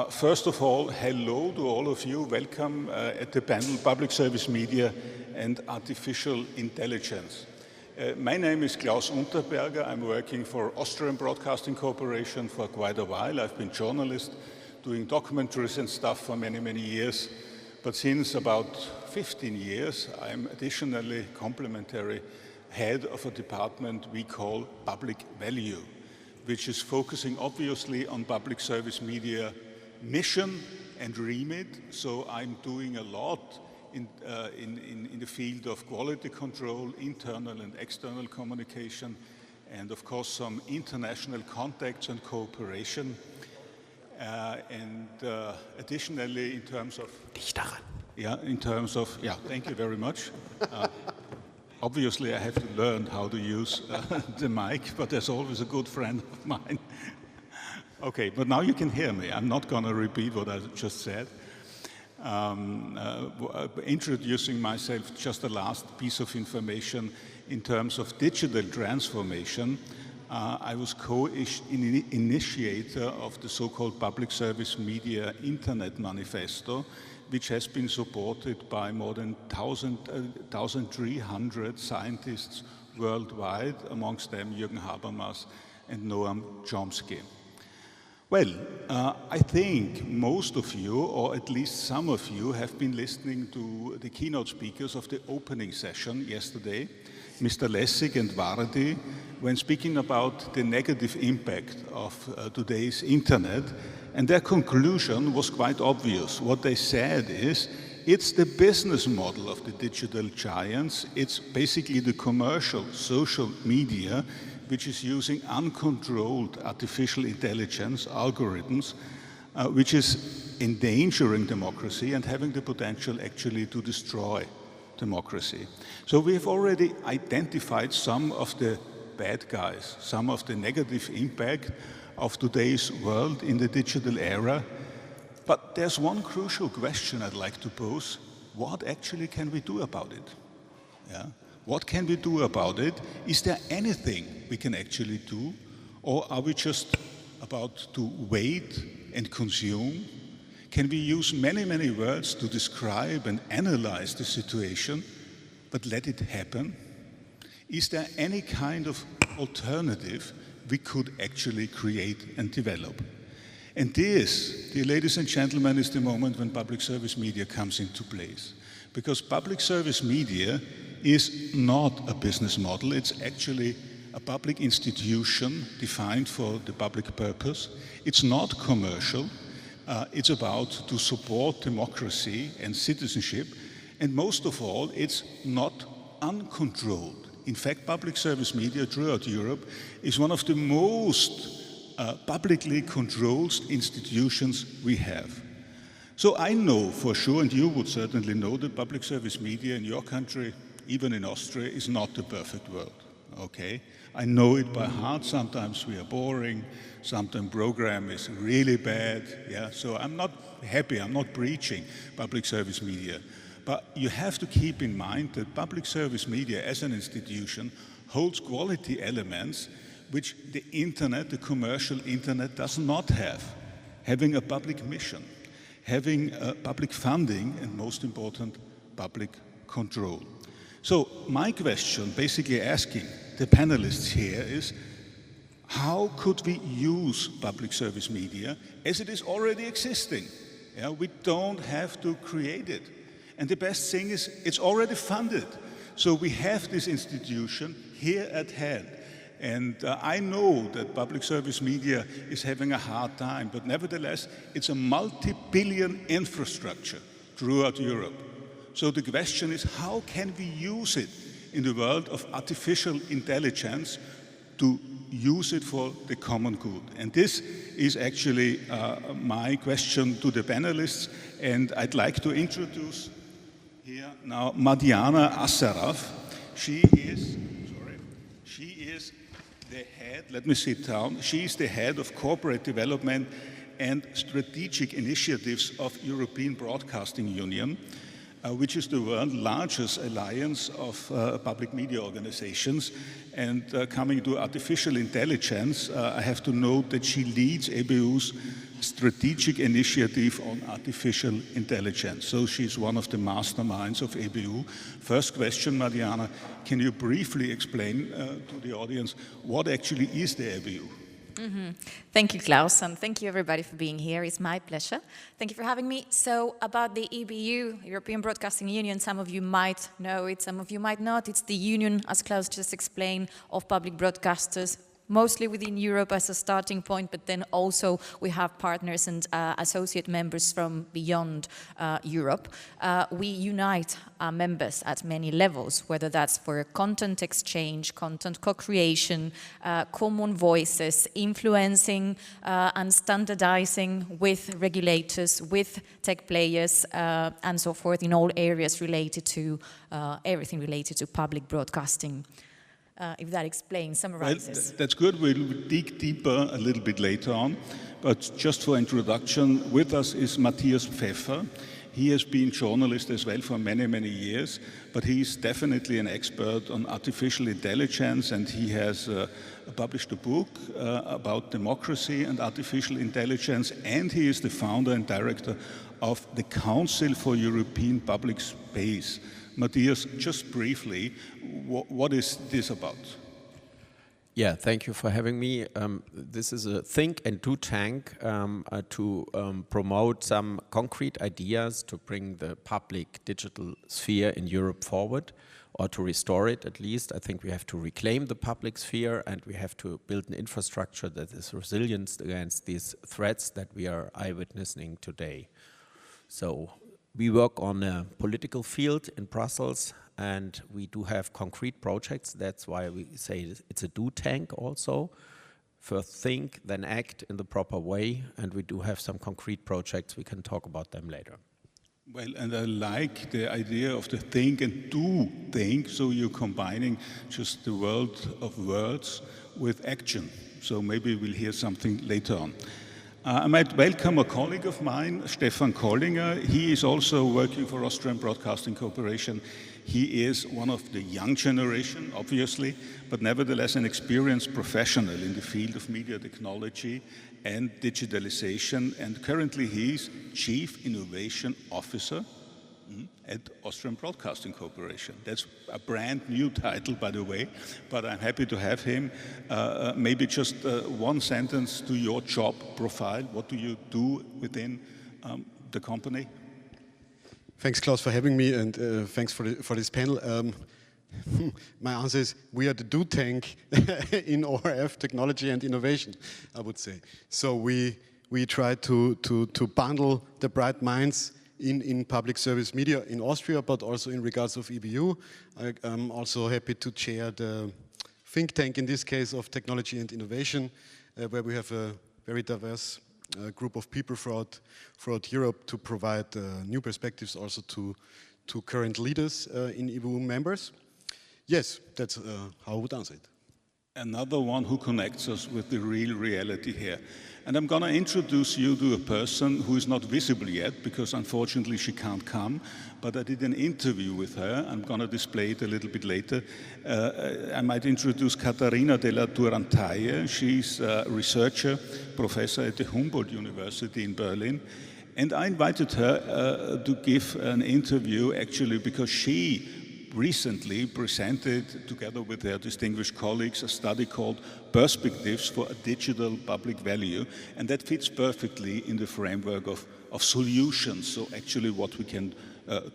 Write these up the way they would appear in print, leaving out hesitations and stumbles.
First of all, hello to all of you. Welcome at the panel Public Service Media and Artificial Intelligence. My name is Klaus Unterberger. I'm working for Austrian Broadcasting Corporation for quite a while. I've been journalist doing documentaries and stuff for many, many years. But since about 15 years, I'm additionally complementary head of a department we call Public Value, which is focusing obviously on public service media mission and remit. So I'm doing a lot in the field of quality control, internal and external communication, and of course some international contacts and cooperation. Additionally, in terms of... thank you very much. Obviously, I have to learn how to use the mic, but there's always a good friend of mine. Okay, but now you can hear me. I'm not going to repeat what I just said. Introducing myself, just the last piece of information in terms of digital transformation. I was co-initiator of the so-called Public Service Media Internet Manifesto, which has been supported by more than 1,300 scientists worldwide, amongst them Jürgen Habermas and Noam Chomsky. Well, I think most of you, or at least some of you, have been listening to the keynote speakers of the opening session yesterday, Mr. Lessig and Varadi, when speaking about the negative impact of today's internet. And their conclusion was quite obvious. What they said is, it's the business model of the digital giants. It's basically the commercial social media, which is using uncontrolled artificial intelligence algorithms, which is endangering democracy and having the potential actually to destroy democracy. So we have already identified some of the bad guys, some of the negative impact of today's world in the digital era. But there's one crucial question I'd like to pose. What actually can we do about it? Yeah? What can we do about it? Is there anything we can actually do? Or are we just about to wait and consume? Can we use many, many words to describe and analyze the situation, but let it happen? Is there any kind of alternative we could actually create and develop? And this, dear ladies and gentlemen, is the moment when public service media comes into place. Because public service media is not a business model, it's actually a public institution defined for the public purpose. It's not commercial, it's about to support democracy and citizenship, and most of all, it's not uncontrolled. In fact, public service media throughout Europe is one of the most publicly controlled institutions we have. So I know for sure, and you would certainly know, that public service media in your country, even in Austria, is not the perfect world, okay? I know it by heart. Sometimes we are boring, sometimes program is really bad, yeah? So I'm not happy, I'm not preaching public service media. But you have to keep in mind that public service media as an institution holds quality elements which the internet, the commercial internet, does not have. Having a public mission, having public funding, and most important, public control. So my question, basically asking the panelists here, is how could we use public service media as it is already existing? Yeah, we don't have to create it. And the best thing is, it's already funded. So we have this institution here at hand. And I know that public service media is having a hard time, but nevertheless, it's a multi-billion infrastructure throughout Europe. So the question is, how can we use it in the world of artificial intelligence to use it for the common good? And this is actually my question to the panelists. And I'd like to introduce here now Madiana Asseraf. She is the head, let me sit down, she is the head of corporate development and strategic initiatives of European Broadcasting Union. which is the world's largest alliance of public media organizations. And coming to artificial intelligence, I have to note that she leads EBU's strategic initiative on artificial intelligence. So she's one of the masterminds of EBU. First question, Madiana, can you briefly explain to the audience what actually is the EBU? Thank you, Klaus, and thank you everybody for being here. It's my pleasure. Thank you for having me. So about the EBU, European Broadcasting Union, some of you might know it, some of you might not. It's the union, as Klaus just explained, of public broadcasters, mostly within Europe as a starting point, but then also we have partners and associate members from beyond Europe. We unite our members at many levels, whether that's for content exchange, content co-creation, common voices, influencing and standardizing with regulators, with tech players, and so forth in all areas related to, everything related to public broadcasting. If that explains, summarizes. Well, that's good. We'll dig deeper a little bit later on. But just for introduction, with us is Matthias Pfeffer. He has been journalist as well for many, many years, but he's definitely an expert on artificial intelligence, and he has published a book about democracy and artificial intelligence, and he is the founder and director of the Council for European Public Space. Matthias, just briefly, what is this about? Yeah, thank you for having me. This is a think and do tank to promote some concrete ideas to bring the public digital sphere in Europe forward, or to restore it at least. I think we have to reclaim the public sphere, and we have to build an infrastructure that is resilient against these threats that we are eyewitnessing today. So we work on a political field in Brussels, and we do have concrete projects. That's why we say it's a do tank also. First think, then act in the proper way, and we do have some concrete projects. We can talk about them later. Well, and I like the idea of the think and do think, so you're combining just the world of words with action. So maybe we'll hear something later on. I might welcome a colleague of mine, Stefan Kollinger. He is also working for Austrian Broadcasting Corporation. He is one of the young generation, obviously, but nevertheless an experienced professional in the field of media technology and digitalization. And currently he's Chief Innovation Officer at Austrian Broadcasting Corporation. That's a brand new title, by the way, but I'm happy to have him. Maybe just one sentence to your job profile. What do you do within the company? Thanks, Klaus, for having me, and thanks for this panel. My answer is we are the do tank in ORF, technology and innovation, I would say. So we try to bundle the bright minds in public service media in Austria, but also in regards of EBU. I'm also happy to chair the think tank, in this case, of technology and innovation, where we have a very diverse group of people throughout Europe to provide new perspectives also to current leaders in EBU members. Yes, that's how I would answer it. Another one who connects us with the real reality here. And I'm going to introduce you to a person who is not visible yet, because unfortunately she can't come, but I did an interview with her. I'm going to display it a little bit later. I might introduce Katharina de la Durantaye. She's a researcher, professor at the Humboldt University in Berlin. And I invited her to give an interview, actually, because she recently presented, together with their distinguished colleagues, a study called Perspectives for a Digital Public Value, and that fits perfectly in the framework of solutions, so actually what we can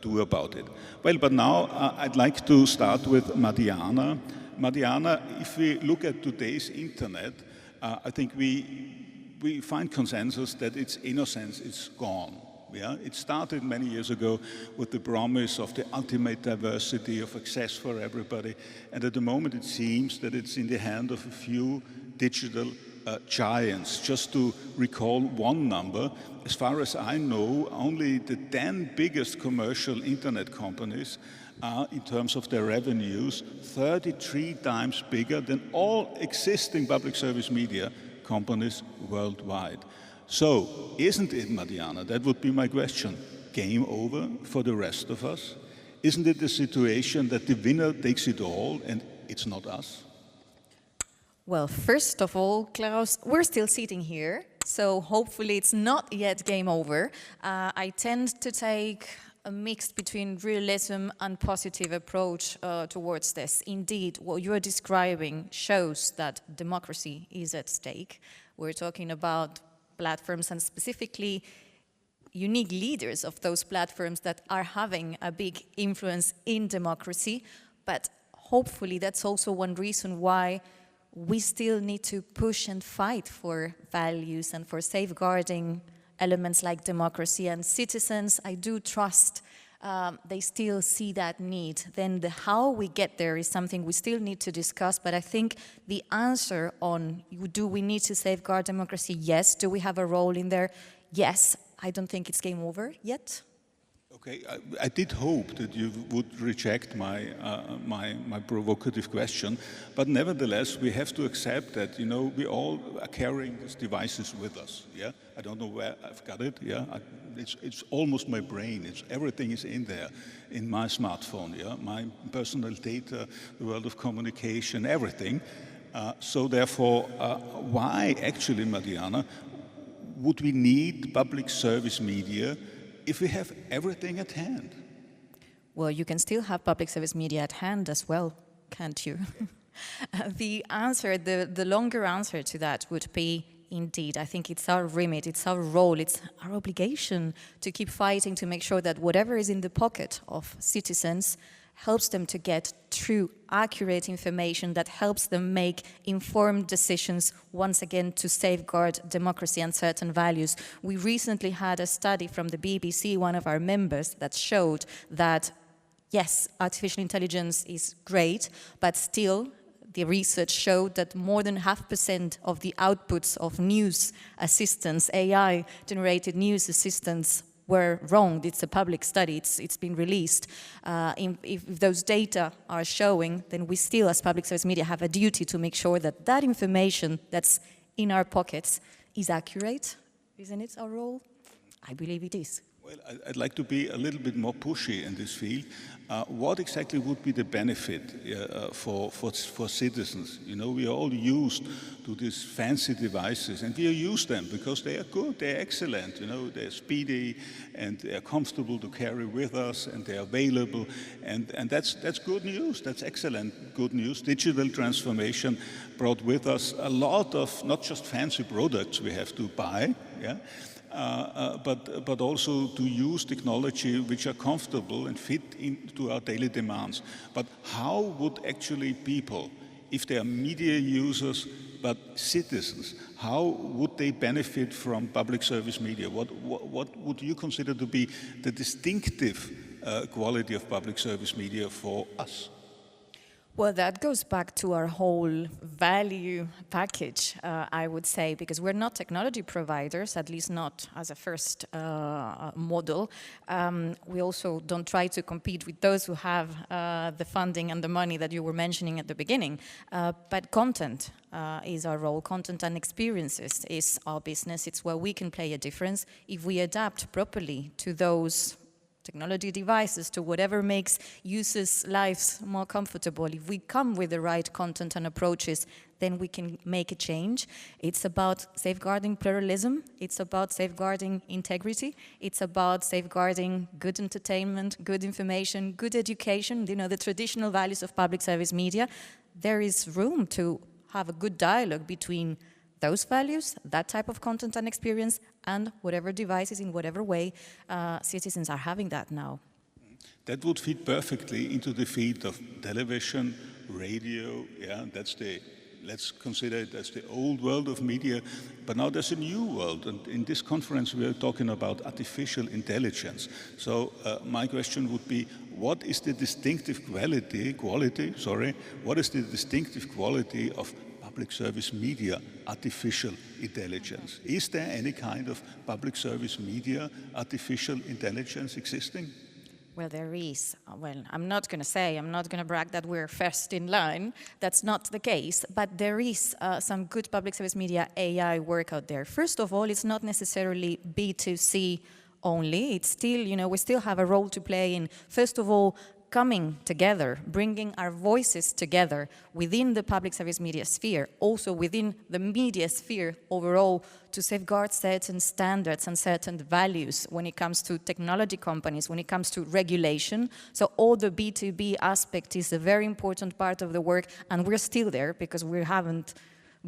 do about it. Well, but now I'd like to start with Madiana. Madiana, if we look at today's internet, I think we find consensus that its innocence is gone. Yeah, it started many years ago with the promise of the ultimate diversity of access for everybody, and at the moment it seems that it's in the hand of a few digital giants. Just to recall one number, as far as I know, only the 10 biggest commercial internet companies are, in terms of their revenues, 33 times bigger than all existing public service media companies worldwide. So, isn't it, Madiana? That would be my question. game over for the rest of us? Isn't it the situation that the winner takes it all and it's not us? Well, first of all, Klaus, we're still sitting here, so hopefully it's not yet game over. I tend to take a mix between realism and positive approach towards this. Indeed, what you are describing shows that democracy is at stake. We're talking about platforms and specifically unique leaders of those platforms that are having a big influence in democracy, but hopefully that's also one reason why we still need to push and fight for values and for safeguarding elements like democracy. And citizens, I do trust they still see that need. Then the how we get there is something we still need to discuss, but I think the answer on do we need to safeguard democracy? Yes. Do we have a role in there? Yes. I don't think it's game over yet. Okay, I did hope that you would reject my provocative question, but nevertheless, we have to accept that, you know, we all are carrying these devices with us, yeah? I don't know where I've got it, yeah? It's almost my brain, everything is in there, in my smartphone, yeah? My personal data, the world of communication, everything. So therefore, why actually, Madiana, would we need public service media if we have everything at hand? Well, you can still have public service media at hand as well, can't you? The answer, the longer answer to that would be, indeed, I think it's our remit, it's our role, it's our obligation to keep fighting to make sure that whatever is in the pocket of citizens helps them to get true, accurate information that helps them make informed decisions, once again, to safeguard democracy and certain values. We recently had a study from the BBC, one of our members, that showed that, yes, artificial intelligence is great, but still, the research showed that more than 0.5% of the outputs of news assistants, AI-generated news assistants, were wrong. It's a public study, it's been released. If those data are showing, then we still, as public service media, have a duty to make sure that that information that's in our pockets is accurate. Isn't it our role? I believe it is. Well, I'd like to be a little bit more pushy in this field. What exactly would be the benefit for citizens? You know, we are all used to these fancy devices, and we use them because they are good, they're excellent. You know, they're speedy and they're comfortable to carry with us, and they're available, and that's good news. That's excellent, good news. Digital transformation brought with us a lot of not just fancy products we have to buy, yeah. But also to use technology which are comfortable and fit into our daily demands. But how would actually people, if they are media users but citizens, how would they benefit from public service media? What would you consider to be the distinctive quality of public service media for us? Well, that goes back to our whole value package, I would say, because we're not technology providers, at least not as a first model. We also don't try to compete with those who have the funding and the money that you were mentioning at the beginning. But content is our role. Content and experiences is our business. It's where we can play a difference if we adapt properly to those technology devices, to whatever makes users' lives more comfortable. If we come with the right content and approaches, then we can make a change. It's about safeguarding pluralism. It's about safeguarding integrity. It's about safeguarding good entertainment, good information, good education, you know, the traditional values of public service media. There is room to have a good dialogue between those values, that type of content and experience, and whatever devices, in whatever way, citizens are having that now. That would fit perfectly into the field of television, radio, yeah, let's consider it as the old world of media, but now there's a new world, and in this conference we are talking about artificial intelligence. So my question would be, what is the distinctive quality of public service media artificial intelligence? Is there any kind of public service media artificial intelligence existing? Well, there is. Well, I'm not going to brag that we're first in line. That's not the case. But there is some good public service media AI work out there. First of all, it's not necessarily B2C only. It's still, we still have a role to play in, first of all, coming together, bringing our voices together within the public service media sphere, also within the media sphere overall, to safeguard certain standards and certain values when it comes to technology companies, when it comes to regulation. So all the B2B aspect is a very important part of the work, and we're still there because we haven't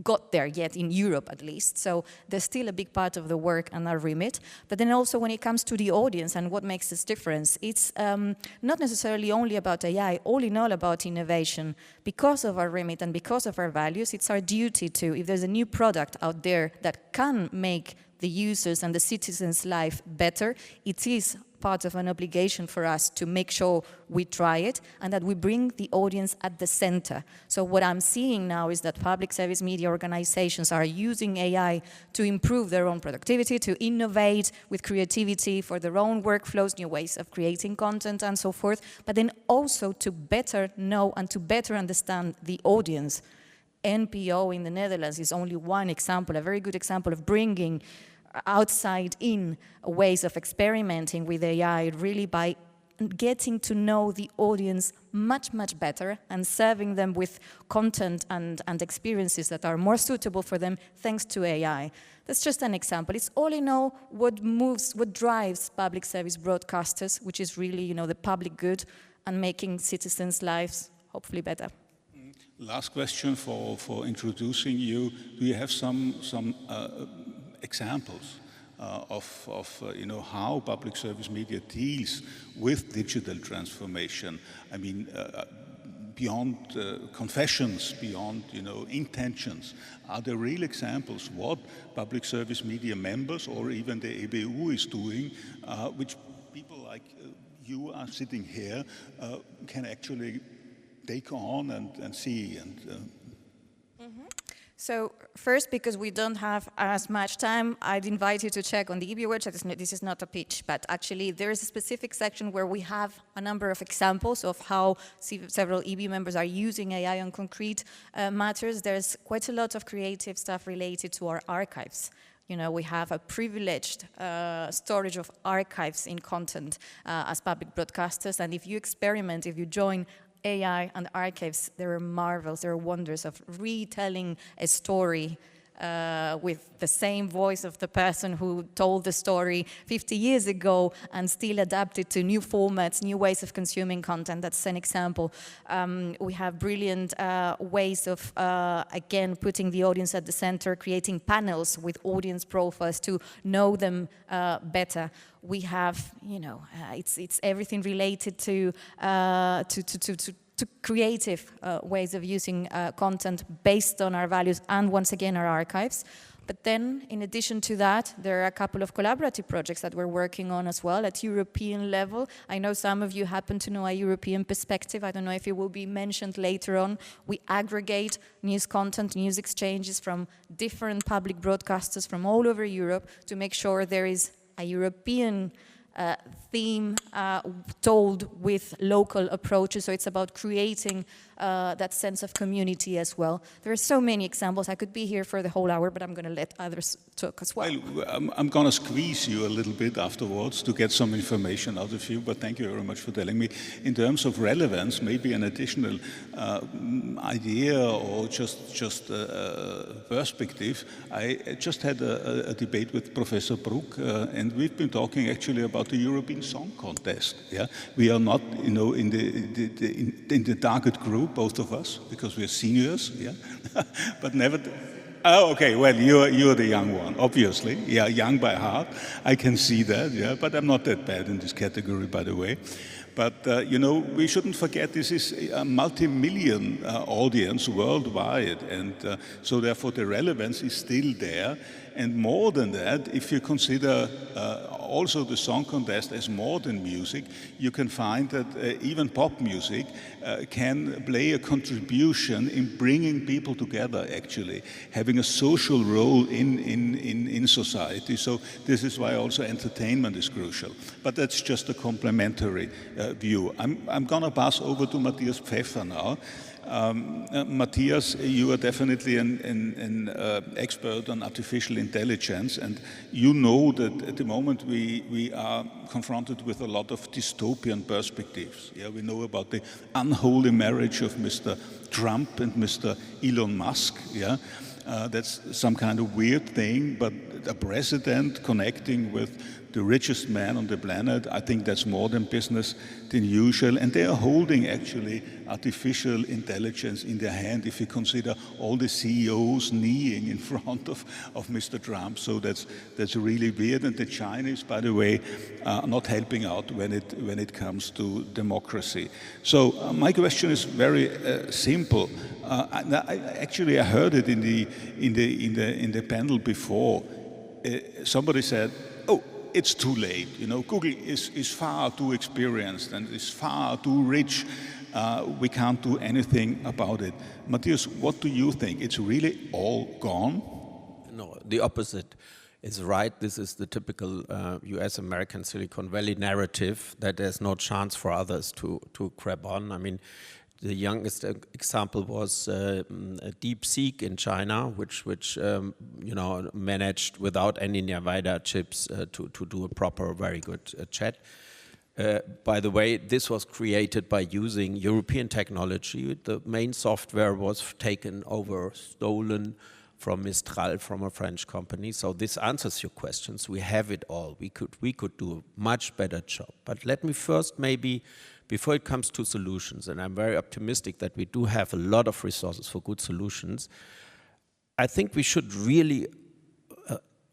got there yet, in Europe at least. So there's still a big part of the work and our remit. But then also when it comes to the audience and what makes this difference, it's not necessarily only about AI, all in all about innovation. Because of our remit and because of our values, it's our duty to, if there's a new product out there that can make the users and the citizens' life better, it is part of an obligation for us to make sure we try it and that we bring the audience at the center. So what I'm seeing now is that public service media organizations are using AI to improve their own productivity, to innovate with creativity for their own workflows, new ways of creating content and so forth, but then also to better know and to better understand the audience. NPO in the Netherlands is only one example, a very good example of bringing outside-in ways of experimenting with AI, really by getting to know the audience much, much better and serving them with content and experiences that are more suitable for them thanks to AI. That's just an example. It's all in all what drives public service broadcasters, which is really, the public good and making citizens' lives hopefully better. Last question for introducing you. Do you have some examples of how public service media deals with digital transformation? I mean, beyond confessions, beyond intentions, are there real examples what public service media members or even the EBU is doing, which people like you are sitting here can actually take on and see and. So first, because we don't have as much time, I'd invite you to check on the EBU website. This is not a pitch, but actually there is a specific section where we have a number of examples of how several EBU members are using AI on concrete matters. There's quite a lot of creative stuff related to our archives. We have a privileged storage of archives in content as public broadcasters, and if you experiment, if you join AI and archives, there are marvels, there are wonders of retelling a story with the same voice of the person who told the story 50 years ago and still adapted to new formats, new ways of consuming content. That's an example. We have brilliant ways of, again, putting the audience at the center, creating panels with audience profiles to know them better. We have, it's everything related to creative ways of using content based on our values and, once again, our archives. But then, in addition to that, there are a couple of collaborative projects that we're working on as well at European level. I know some of you happen to know a European perspective. I don't know if it will be mentioned later on. We aggregate news content, news exchanges from different public broadcasters from all over Europe to make sure there is a European theme told with local approaches. So it's about creating that sense of community as well. There are so many examples. I could be here for the whole hour, but I'm going to let others talk as well. I'm going to squeeze you a little bit afterwards to get some information out of you, but thank you very much for telling me. In terms of relevance, maybe an additional idea or just perspective. I just had a debate with Professor Bruck, and we've been talking actually about the European Song Contest. Yeah, we are not, in the target group, both of us, because we're seniors. Yeah, but never. Oh, okay. Well, you're the young one, obviously. Yeah, young by heart. I can see that. Yeah, but I'm not that bad in this category, by the way. But, we shouldn't forget this is a multi-million audience worldwide. And so therefore the relevance is still there. And more than that, if you consider also the song contest as modern music, you can find that even pop music can play a contribution in bringing people together, actually, having a social role in society. So this is why also entertainment is crucial. But that's just a complementary view. I'm going to pass over to Matthias Pfeffer now. Matthias, you are definitely an expert on artificial intelligence, and you know that at the moment we are confronted with a lot of dystopian perspectives. Yeah, we know about the unholy marriage of Mr. Trump and Mr. Elon Musk. Yeah, that's some kind of weird thing, but a president connecting with the richest man on the planet, I think that's more than business than usual. And they are holding actually artificial intelligence in their hand if you consider all the CEOs kneeling in front of Mr. Trump. So that's really weird. And the Chinese, by the way, are not helping out when it comes to democracy. So my question is very simple. I heard it in the panel before. Somebody said, "Oh, it's too late. You know, Google is far too experienced and is far too rich. We can't do anything about it." Matthias, what do you think? It's really all gone? No, the opposite is right. This is the typical US-American Silicon Valley narrative that there's no chance for others to grab on. I mean, the youngest example was DeepSeek in China, which managed without any NVIDIA chips to do a proper, very good chat. By the way, this was created by using European technology. The main software was taken over, stolen from Mistral, from a French company. So this answers your questions. We have it all. We could do a much better job. But let me first maybe, before it comes to solutions, and I'm very optimistic that we do have a lot of resources for good solutions, I think we should really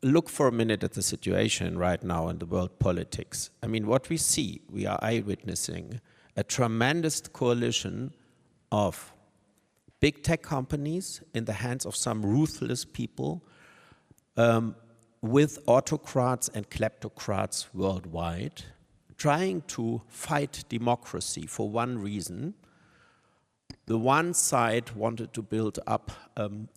look for a minute at the situation right now in the world politics. I mean, what we see, we are eyewitnessing a tremendous coalition of big tech companies in the hands of some ruthless people with autocrats and kleptocrats worldwide, trying to fight democracy for one reason. The one side wanted to build up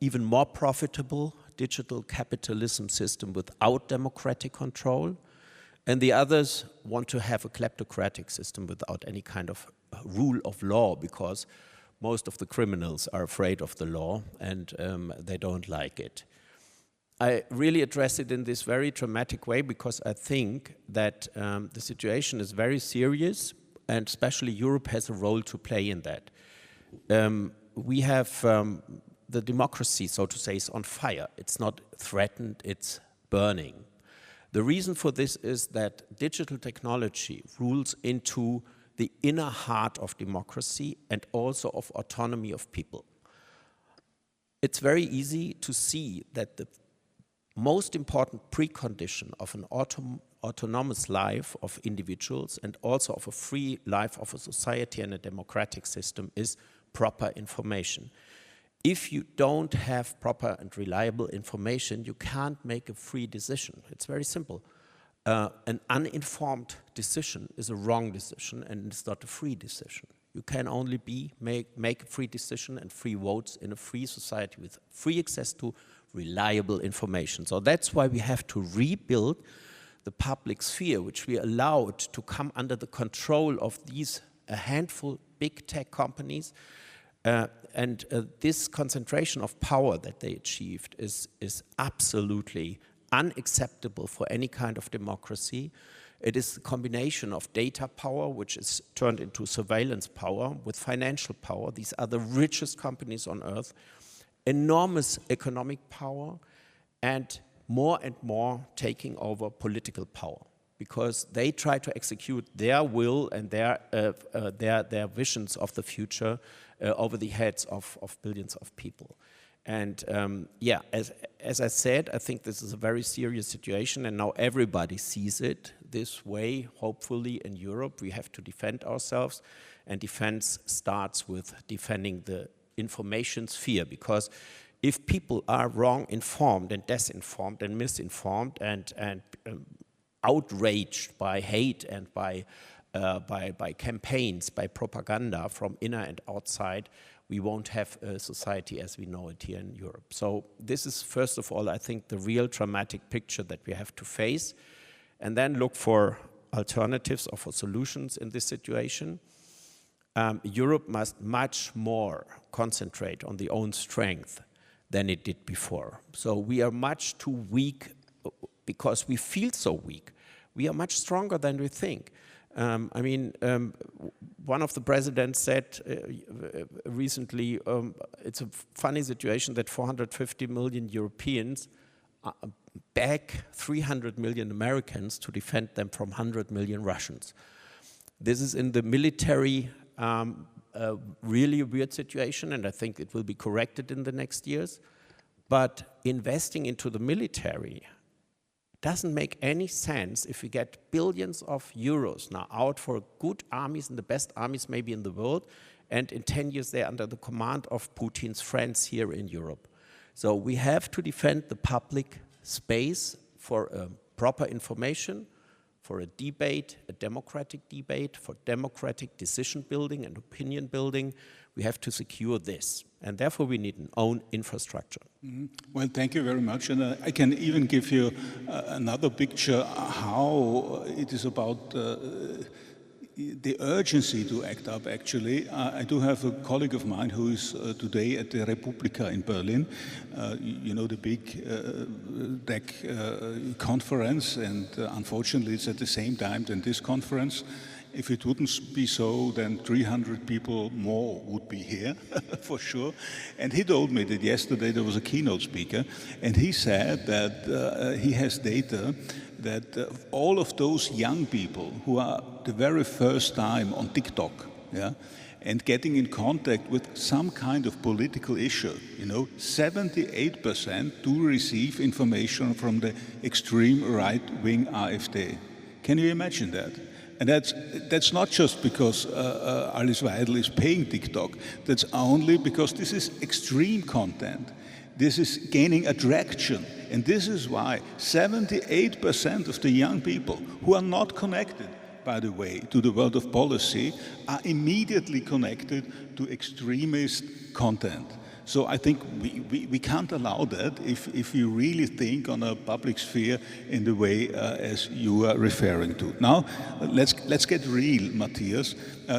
even more profitable digital capitalism system without democratic control, and the others want to have a kleptocratic system without any kind of rule of law, because most of the criminals are afraid of the law and they don't like it. I really address it in this very dramatic way because I think that the situation is very serious, and especially Europe has a role to play in that. We have the democracy, so to say, is on fire. It's not threatened, it's burning. The reason for this is that digital technology rules into the inner heart of democracy and also of autonomy of people. It's very easy to see that the most important precondition of an autonomous life of individuals and also of a free life of a society and a democratic system is proper information. If you don't have proper and reliable information, you can't make a free decision. It's very simple. An uninformed decision is a wrong decision and it's not a free decision. You can only make a free decision and free votes in a free society with free access to reliable information. So that's why we have to rebuild the public sphere, which we allowed to come under the control of these a handful big tech companies. This concentration of power that they achieved is absolutely unacceptable for any kind of democracy. It is a combination of data power, which is turned into surveillance power, with financial power. These are the richest companies on earth, enormous economic power, and more taking over political power, because they try to execute their will and their visions of the future over the heads of billions of people. And as I said, I think this is a very serious situation, and now everybody sees it this way. Hopefully in Europe we have to defend ourselves, and defense starts with defending the information sphere, because if people are wrong informed and disinformed and misinformed and outraged by hate and by campaigns, by propaganda from inner and outside, we won't have a society as we know it here in Europe. So this is, first of all, I think, the real dramatic picture that we have to face, and then look for alternatives or for solutions in this situation. Europe must much more concentrate on the own strength than it did before. So we are much too weak because we feel so weak. We are much stronger than we think. One of the presidents said recently, it's a funny situation that 450 million Europeans back 300 million Americans to defend them from 100 million Russians. This is in the military a really weird situation, and I think it will be corrected in the next years. But investing into the military doesn't make any sense if we get billions of euros now out for good armies and the best armies maybe in the world, and in 10 years they're under the command of Putin's friends here in Europe. So we have to defend the public space for proper information, for a debate, a democratic debate, for democratic decision building and opinion building. We have to secure this, and therefore we need an own infrastructure. Mm-hmm. Well, thank you very much, and I can even give you another picture how it is about the urgency to act up, actually. I do have a colleague of mine who is today at the Republika in Berlin, you know, the big tech conference, and unfortunately it's at the same time than this conference. If it wouldn't be so, then 300 people more would be here, for sure. And he told me that yesterday there was a keynote speaker, and he said that he has data that all of those young people who are the very first time on TikTok, yeah, and getting in contact with some kind of political issue, you know, 78% do receive information from the extreme right-wing AfD. Can you imagine that? And that's not just because Alice Weidel is paying TikTok. That's only because this is extreme content. This is gaining attraction. And this is why 78% of the young people who are not connected, by the way, to the world of policy are immediately connected to extremist content. So I think we can't allow that if you really think on a public sphere in the way as you are referring to. Now, let's get real, Matthias.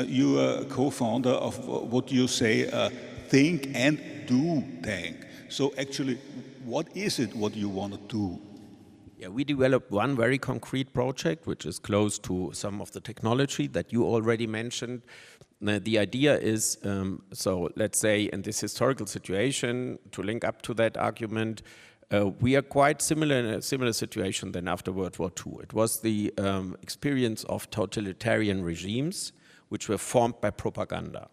You are co-founder of what you say, Think and Do Tank. So actually, what is it what you want to do? Yeah, we developed one very concrete project, which is close to some of the technology that you already mentioned. The idea is, so let's say in this historical situation, to link up to that argument, we are quite similar in a similar situation than after World War II. It was the experience of totalitarian regimes which were formed by propaganda.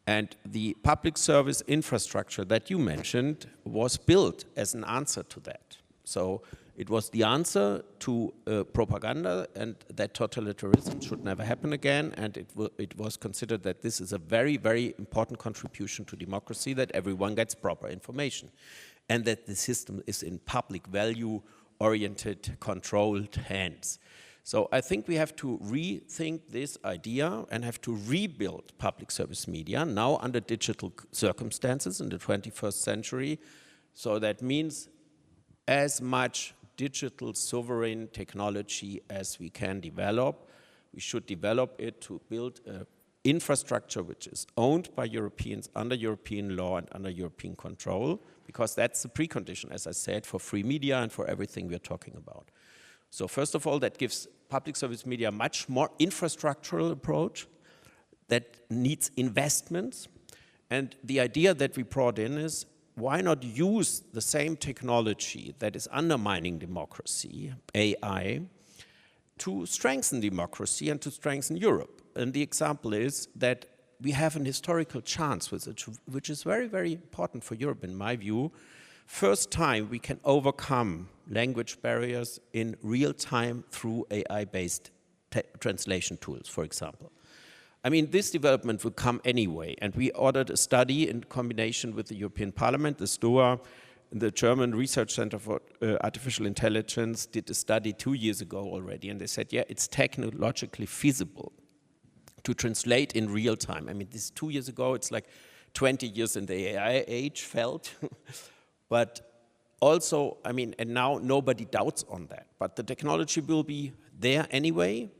And the public service infrastructure that you mentioned was built as an answer to that. So it was the answer to propaganda, and that totalitarianism should never happen again, and it was considered that this is a very, very important contribution to democracy, that everyone gets proper information, and that the system is in public value-oriented, controlled hands. So I think we have to rethink this idea and have to rebuild public service media now under digital circumstances in the 21st century. So that means as much digital sovereign technology as we can develop. We should develop it to build an infrastructure which is owned by Europeans under European law and under European control, because that's the precondition, as I said, for free media and for everything we're talking about. So first of all, that gives public service media a much more infrastructural approach that needs investments. And the idea that we brought in is, why not use the same technology that is undermining democracy, AI, to strengthen democracy and to strengthen Europe? And the example is that we have an historical chance with it, which is very, very important for Europe, in my view. First time we can overcome language barriers in real time through AI-based translation tools, for example. I mean, this development will come anyway, and we ordered a study in combination with the European Parliament. The STOA, the German Research Center for Artificial Intelligence, did a study 2 years ago already, and they said, yeah, it's technologically feasible to translate in real time. I mean, this 2 years ago, it's like 20 years in the AI age felt, but also, I mean, and now nobody doubts on that, but the technology will be there anyway.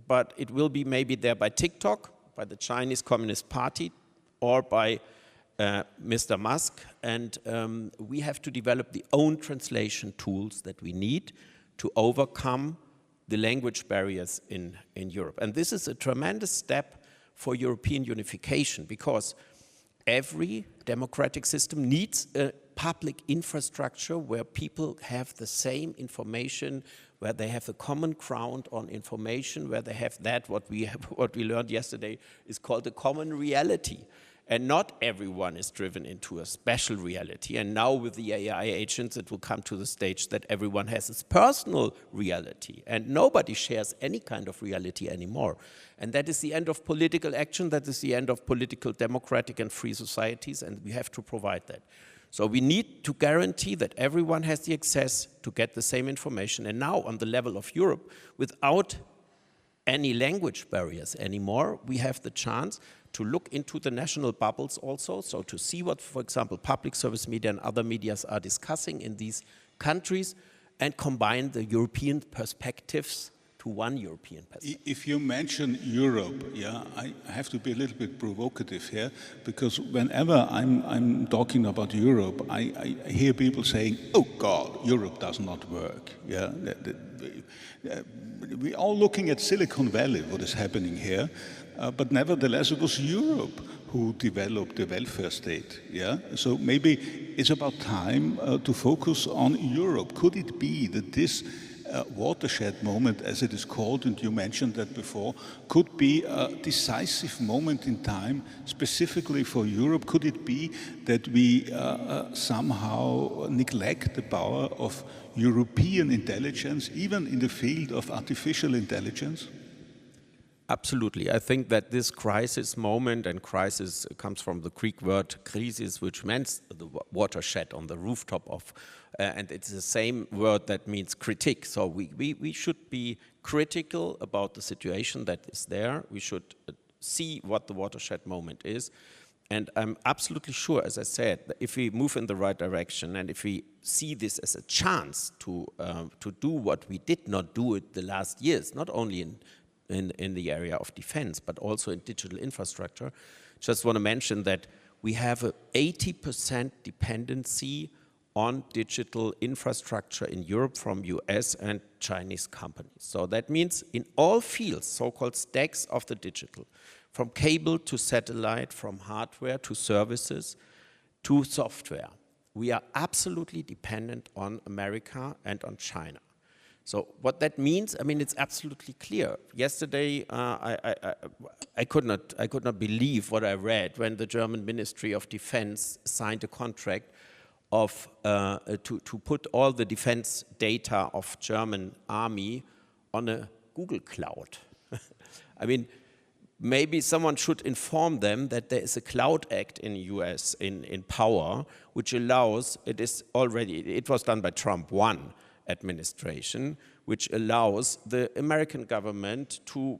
but it will be maybe there by TikTok, by the Chinese Communist Party, or by Mr. Musk, and we have to develop the own translation tools that we need to overcome the language barriers in Europe. And this is a tremendous step for European unification, because every democratic system needs a public infrastructure where people have the same information, where they have a common ground on information, where they have that, what we learned yesterday is called a common reality. And not everyone is driven into a special reality. And now with the AI agents, it will come to the stage that everyone has its personal reality. And nobody shares any kind of reality anymore. And that is the end of political action. That is the end of political, democratic, and free societies. And we have to provide that. So we need to guarantee that everyone has the access to get the same information. And now on the level of Europe, without any language barriers anymore, we have the chance to look into the national bubbles also, so to see what, for example, public service media and other medias are discussing in these countries, and combine the European perspectives to one European perspective. If you mention Europe, yeah, I have to be a little bit provocative here, because whenever I'm talking about Europe, I hear people saying, "Oh God, Europe does not work." Yeah, we're all looking at Silicon Valley, what is happening here. But nevertheless, it was Europe who developed the welfare state. Yeah, so maybe it's about time to focus on Europe. Could it be that this watershed moment, as it is called, and you mentioned that before, could be a decisive moment in time, specifically for Europe? Could it be that we somehow neglect the power of European intelligence, even in the field of artificial intelligence? Absolutely. I think that this crisis moment, and crisis comes from the Greek word krisis, which means the watershed on the rooftop of, and it's the same word that means critique. So we should be critical about the situation that is there. We should see what the watershed moment is. And I'm absolutely sure, as I said, that if we move in the right direction, and if we see this as a chance to do what we did not do it the last years, not only in the area of defense, but also in digital infrastructure. Just want to mention that we have an 80% dependency on digital infrastructure in Europe from US and Chinese companies. So that means in all fields, so-called stacks of the digital, from cable to satellite, from hardware to services to software, we are absolutely dependent on America and on China. So what that means, I mean, it's absolutely clear. Yesterday, I could not believe what I read when the German Ministry of Defense signed a contract of to put all the defense data of German army on a Google cloud. I mean, maybe someone should inform them that there is a Cloud Act in the US in power, which allows, it was done by Trump 1 administration, which allows the American government to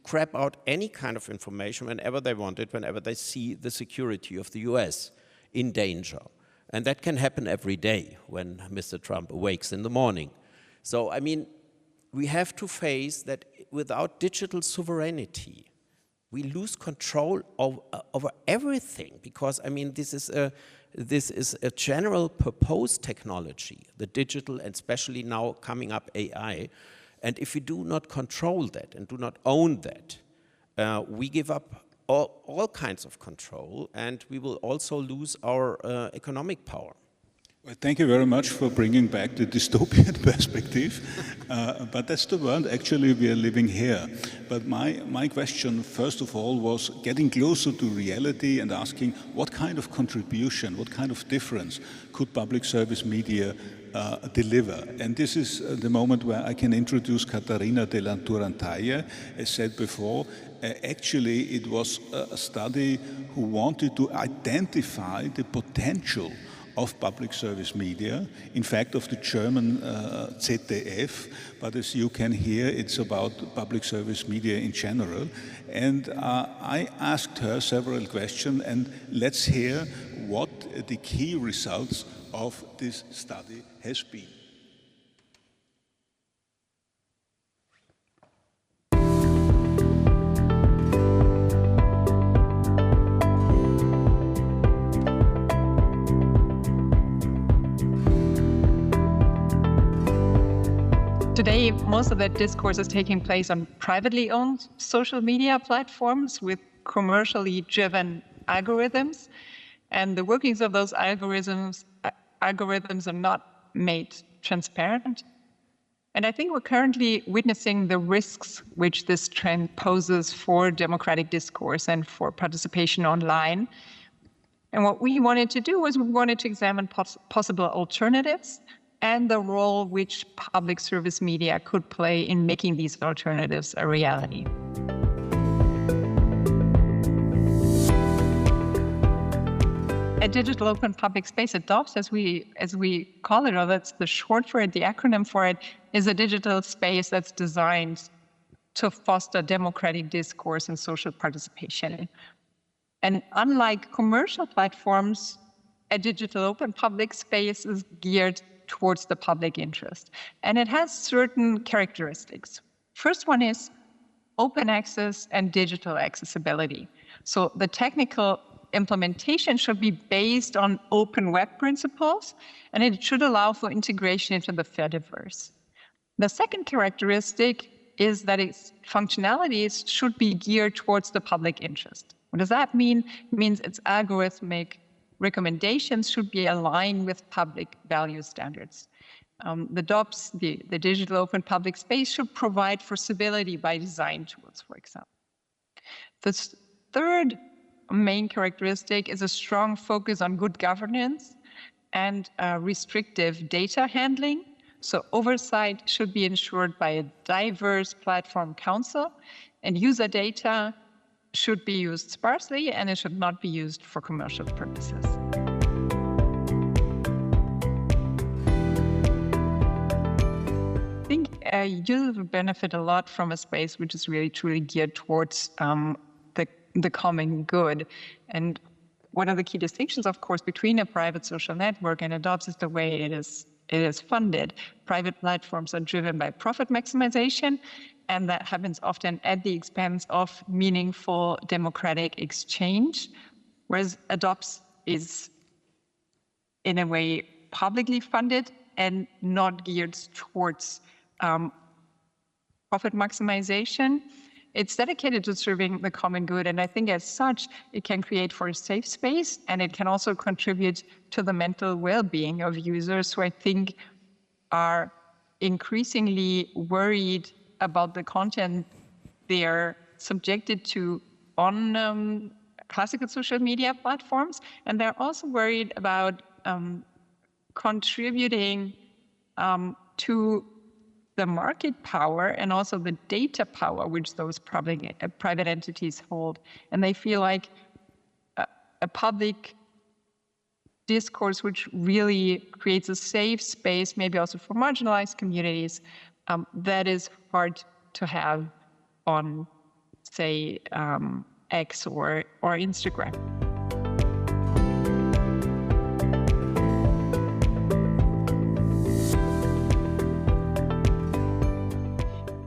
grab out any kind of information whenever they want it, whenever they see the security of the US in danger. And that can happen every day when Mr. Trump awakes in the morning. So, I mean, we have to face that without digital sovereignty, we lose control over everything, because, I mean, this is a general purpose technology, the digital, and especially now coming up AI. And if we do not control that and do not own that, we give up all kinds of control, and we will also lose our economic power. Well, thank you very much for bringing back the dystopian perspective, but that's the world actually we are living here. But my question, first of all, was getting closer to reality and asking what kind of contribution, what kind of difference could public service media deliver. And this is the moment where I can introduce Katharina de la Durantaye. As said before, actually it was a study who wanted to identify the potential of public service media, in fact of the German ZDF, but as you can hear, it's about public service media in general. And I asked her several questions, and let's hear what the key results of this study has been. today, most of that discourse is taking place on privately owned social media platforms with commercially driven algorithms. And the workings of those algorithms are not made transparent. And I think we're currently witnessing the risks which this trend poses for democratic discourse and for participation online. And what we wanted to do was we wanted to examine possible alternatives and the role which public service media could play in making these alternatives a reality. A digital open public space, DOPS, as we call it, or that's the short for it, the acronym for it, is a digital space that's designed to foster democratic discourse and social participation. And unlike commercial platforms, a digital open public space is geared towards the public interest. And it has certain characteristics. First one is open access and digital accessibility. So the technical implementation should be based on open web principles, and it should allow for integration into the Fediverse. The second characteristic is that its functionalities should be geared towards the public interest. What does that mean? It means its algorithmic recommendations should be aligned with public value standards. The DOPS, the digital open public space, should provide for civility by design tools, for example. The third main characteristic is a strong focus on good governance and restrictive data handling. So oversight should be ensured by a diverse platform council, and user data should be used sparsely, and it should not be used for commercial purposes. I think users would benefit a lot from a space which is really truly geared towards the common good. And one of the key distinctions, of course, between a private social network and a DOPS is the way it is funded. Private platforms are driven by profit maximization, and that happens often at the expense of meaningful democratic exchange, whereas a DOPS is, in a way, publicly funded and not geared towards profit maximization. It's dedicated to serving the common good, and I think as such, it can create for a safe space, and it can also contribute to the mental well-being of users who I think are increasingly worried about the content they are subjected to on classical social media platforms, and they're also worried about contributing to the market power and also the data power which those private entities hold. And they feel like a public discourse which really creates a safe space, maybe also for marginalized communities, that is hard to have on, say, X or Instagram.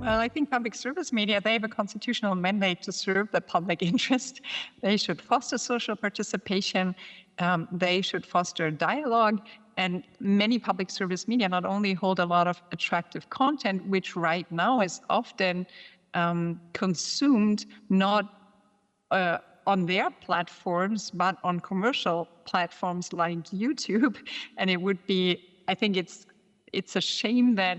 Well, I think public service media, they have a constitutional mandate to serve the public interest. They should foster social participation. They should foster dialogue. And many public service media not only hold a lot of attractive content, which right now is often consumed not on their platforms, but on commercial platforms like YouTube. And it would be, I think it's a shame that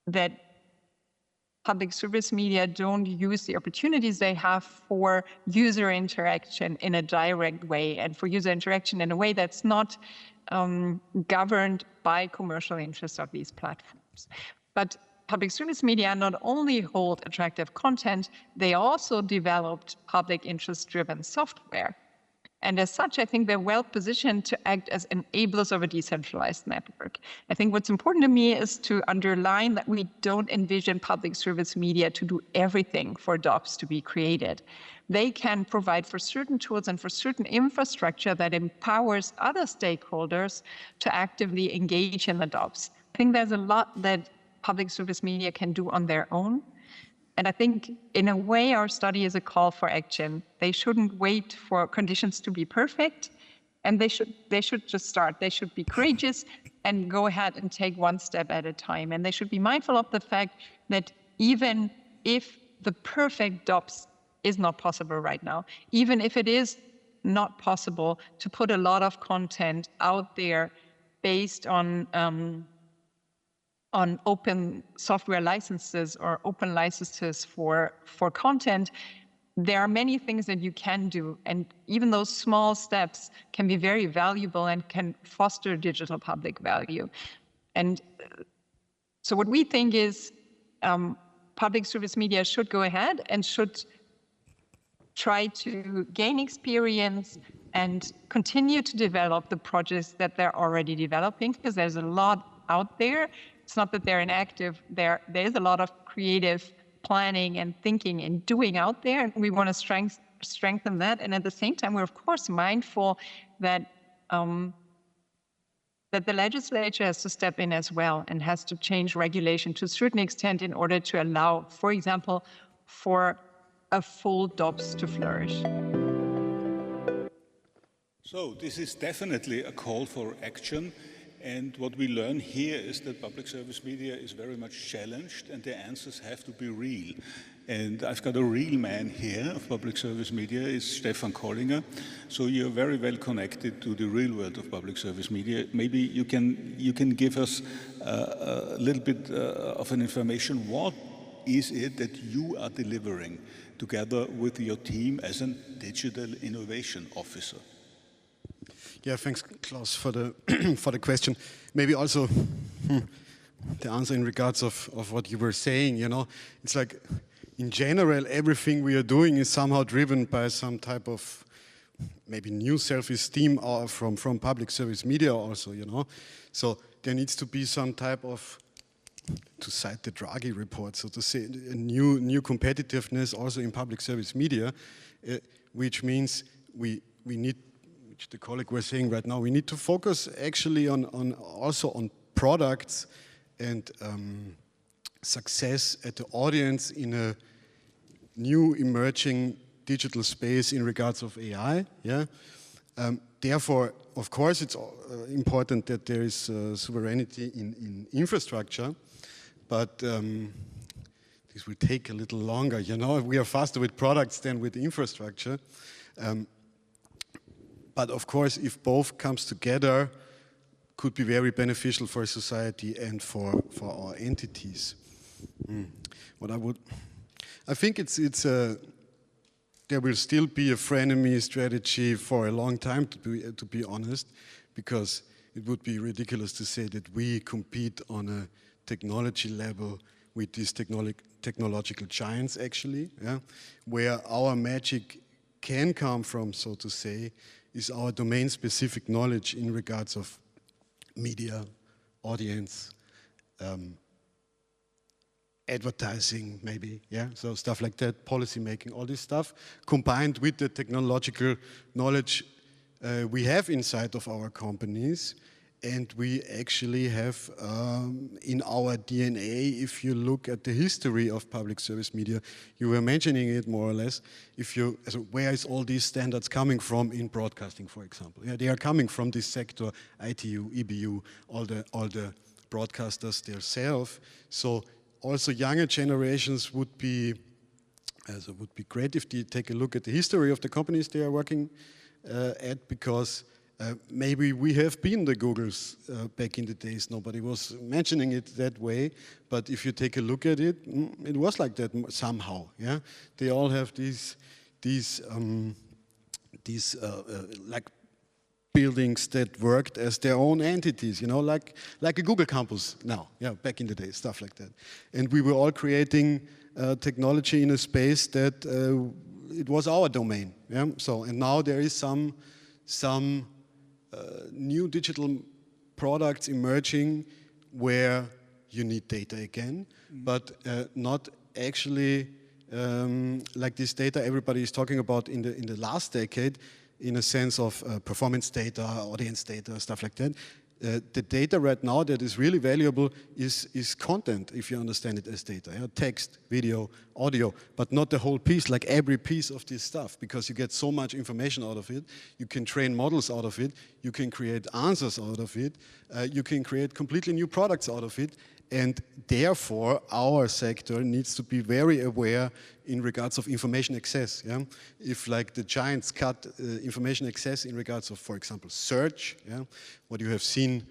that public service media don't use the opportunities they have for user interaction in a direct way, and for user interaction in a way that's not governed by commercial interests of these platforms. But public service media not only hold attractive content, they also developed public interest-driven software. And as such, I think they're well positioned to act as enablers of a decentralized network. I think what's important to me is to underline that we don't envision public service media to do everything for DOPS to be created. They can provide for certain tools and for certain infrastructure that empowers other stakeholders to actively engage in the DOPS. I think there's a lot that public service media can do on their own. And I think, in a way, our study is a call for action. They shouldn't wait for conditions to be perfect, And they should just start. They should be courageous and go ahead and take one step at a time. And they should be mindful of the fact that even if the perfect DOPS is not possible right now, even if it is not possible to put a lot of content out there based on open software licenses or open licenses for content, there are many things that you can do. And even those small steps can be very valuable and can foster digital public value. And so what we think is public service media should go ahead and should try to gain experience and continue to develop the projects that they're already developing, because there's a lot out there. It's not that they're inactive. There is a lot of creative planning and thinking and doing out there, and we want to strengthen that. And at the same time, we're of course mindful that that the legislature has to step in as well and has to change regulation to a certain extent in order to allow, for example, for a full DOPS to flourish. So this is definitely a call for action. And what we learn here is that public service media is very much challenged and the answers have to be real. And I've got a real man here of public service media, is Stefan Kollinger. So you're very well connected to the real world of public service media. Maybe you can give us a little bit of an information. What is it that you are delivering together with your team as a digital innovation officer? Yeah, thanks, Klaus, for the for the question. Maybe also the answer in regards of what you were saying. You know, it's like in general, everything we are doing is somehow driven by some type of maybe new self-esteem from public service media also. You know, so there needs to be some type of, to cite the Draghi report, so to say, a new competitiveness also in public service media, which means we need, which the colleague was saying right now, we need to focus actually also on products and success at the audience in a new emerging digital space in regards of AI. Yeah. Therefore, of course, it's important that there is sovereignty in infrastructure, but this will take a little longer. You know, we are faster with products than with infrastructure. But of course, if both comes together, could be very beneficial for society and for our entities. I think there will still be a frenemy strategy for a long time, to be honest, because it would be ridiculous to say that we compete on a technology level with these technological giants, actually. Yeah? Where our magic can come from, so to say, is our domain-specific knowledge in regards of media, audience, advertising, maybe, yeah, so stuff like that, policy making, all this stuff, combined with the technological knowledge we have inside of our companies, and we actually have in our DNA, if you look at the history of public service media, you were mentioning it more or less, so where is all these standards coming from in broadcasting, for example? Yeah, they are coming from this sector, ITU, EBU, all the broadcasters themselves. So also younger generations would be great if they take a look at the history of the companies they are working at, because maybe we have been the Googles back in the days. Nobody was mentioning it that way, but if you take a look at it, it was like that somehow. Yeah, they all have these like buildings that worked as their own entities. You know, like a Google campus now. Yeah, back in the day, stuff like that. And we were all creating technology in a space that it was our domain. Yeah. So and now there is some new digital products emerging where you need data again, but not actually like this data everybody is talking about in the last decade, in a sense of performance data, audience data, stuff like that. The data right now that is really valuable is content, if you understand it as data. Yeah? Text, video, audio, but not the whole piece, like every piece of this stuff, because you get so much information out of it. You can train models out of it. You can create answers out of it. You can create completely new products out of it. And therefore, our sector needs to be very aware in regards of information access. Yeah? If like the giants cut information access in regards of, for example, search, yeah? What you have seen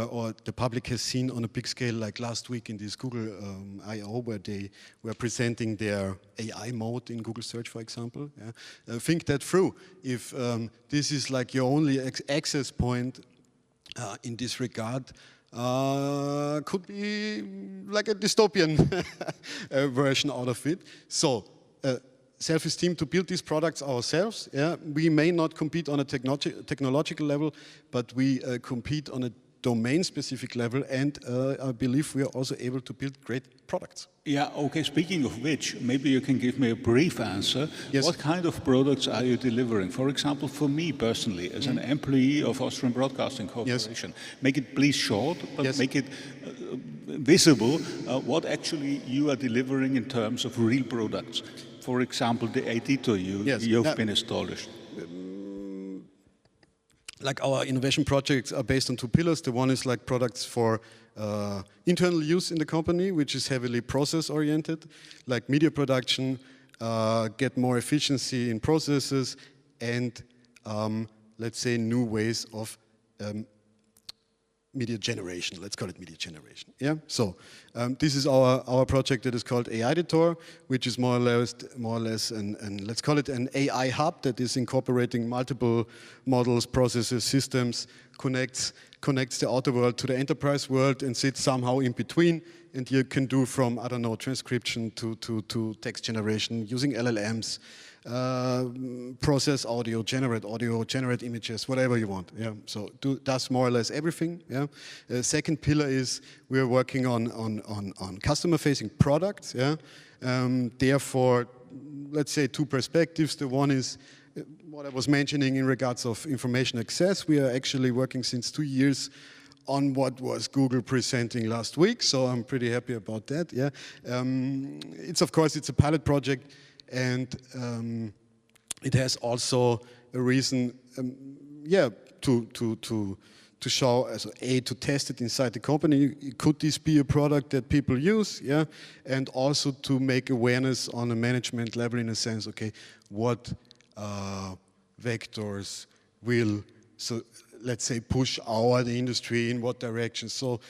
or the public has seen on a big scale, like last week in this Google I.O., where they were presenting their AI mode in Google search, for example. Yeah? Think that through. If this is like your only access point in this regard, could be like a dystopian version out of it. So, self-esteem to build these products ourselves. Yeah? We may not compete on a technological level, but we compete on a domain-specific level, and I believe we are also able to build great products. Yeah, okay, speaking of which, maybe you can give me a brief answer. Yes. What kind of products are you delivering? For example, for me personally, as an employee of Austrian Broadcasting Corporation, make it please short, but make it visible what actually you are delivering in terms of real products. For example, the editor you've been established. Like our innovation projects are based on two pillars. The one is like products for internal use in the company, which is heavily process-oriented, like media production, get more efficiency in processes, and let's say new ways of media generation. Let's call it media generation. Yeah. So this is our project that is called AI Editor, which is more or less, and let's call it an AI hub that is incorporating multiple models, processes, systems, connects the outer world to the enterprise world, and sits somehow in between. And you can do from, I don't know, transcription to text generation using LLMs. Process audio, generate images, whatever you want. Yeah, so does more or less everything. Yeah. Second pillar is we are working on customer-facing products. Yeah. Therefore, let's say two perspectives. The one is what I was mentioning in regards of information access. We are actually working since 2 years on what was Google presenting last week. So I'm pretty happy about that. Yeah. It's of course it's a pilot project. And it has also a reason, to show, to test it inside the company. Could this be a product that people use? Yeah, and also to make awareness on a management level, in a sense. Okay, what vectors will, so let's say, push the industry in what direction? So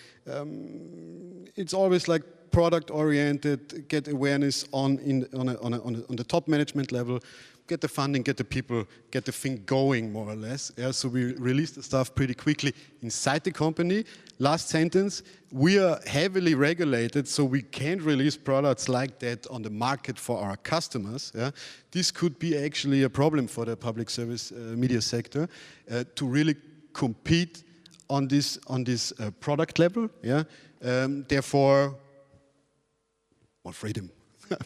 it's always like product-oriented, get awareness on the top management level, get the funding, get the people, get the thing going, more or less. Yeah, so we release the stuff pretty quickly inside the company. Last sentence, we are heavily regulated, so we can't release products like that on the market for our customers. Yeah. This could be actually a problem for the public service media sector to really compete on this product level. Yeah. Therefore, more freedom,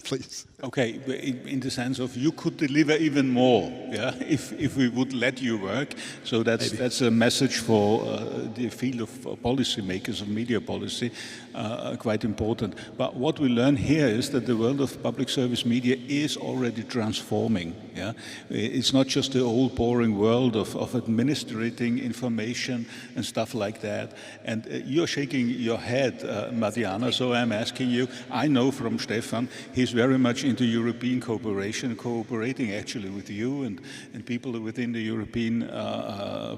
please. Okay, in the sense of you could deliver even more, yeah, if we would let you work. So that's a message for the field of policymakers of media policy, quite important. But what we learn here is that the world of public service media is already transforming. Yeah, it's not just the old boring world of administrating information and stuff like that. And you're shaking your head, Madiana. So I'm asking you. I know from Stefan, he's very much into European cooperation, cooperating actually with you and people within the European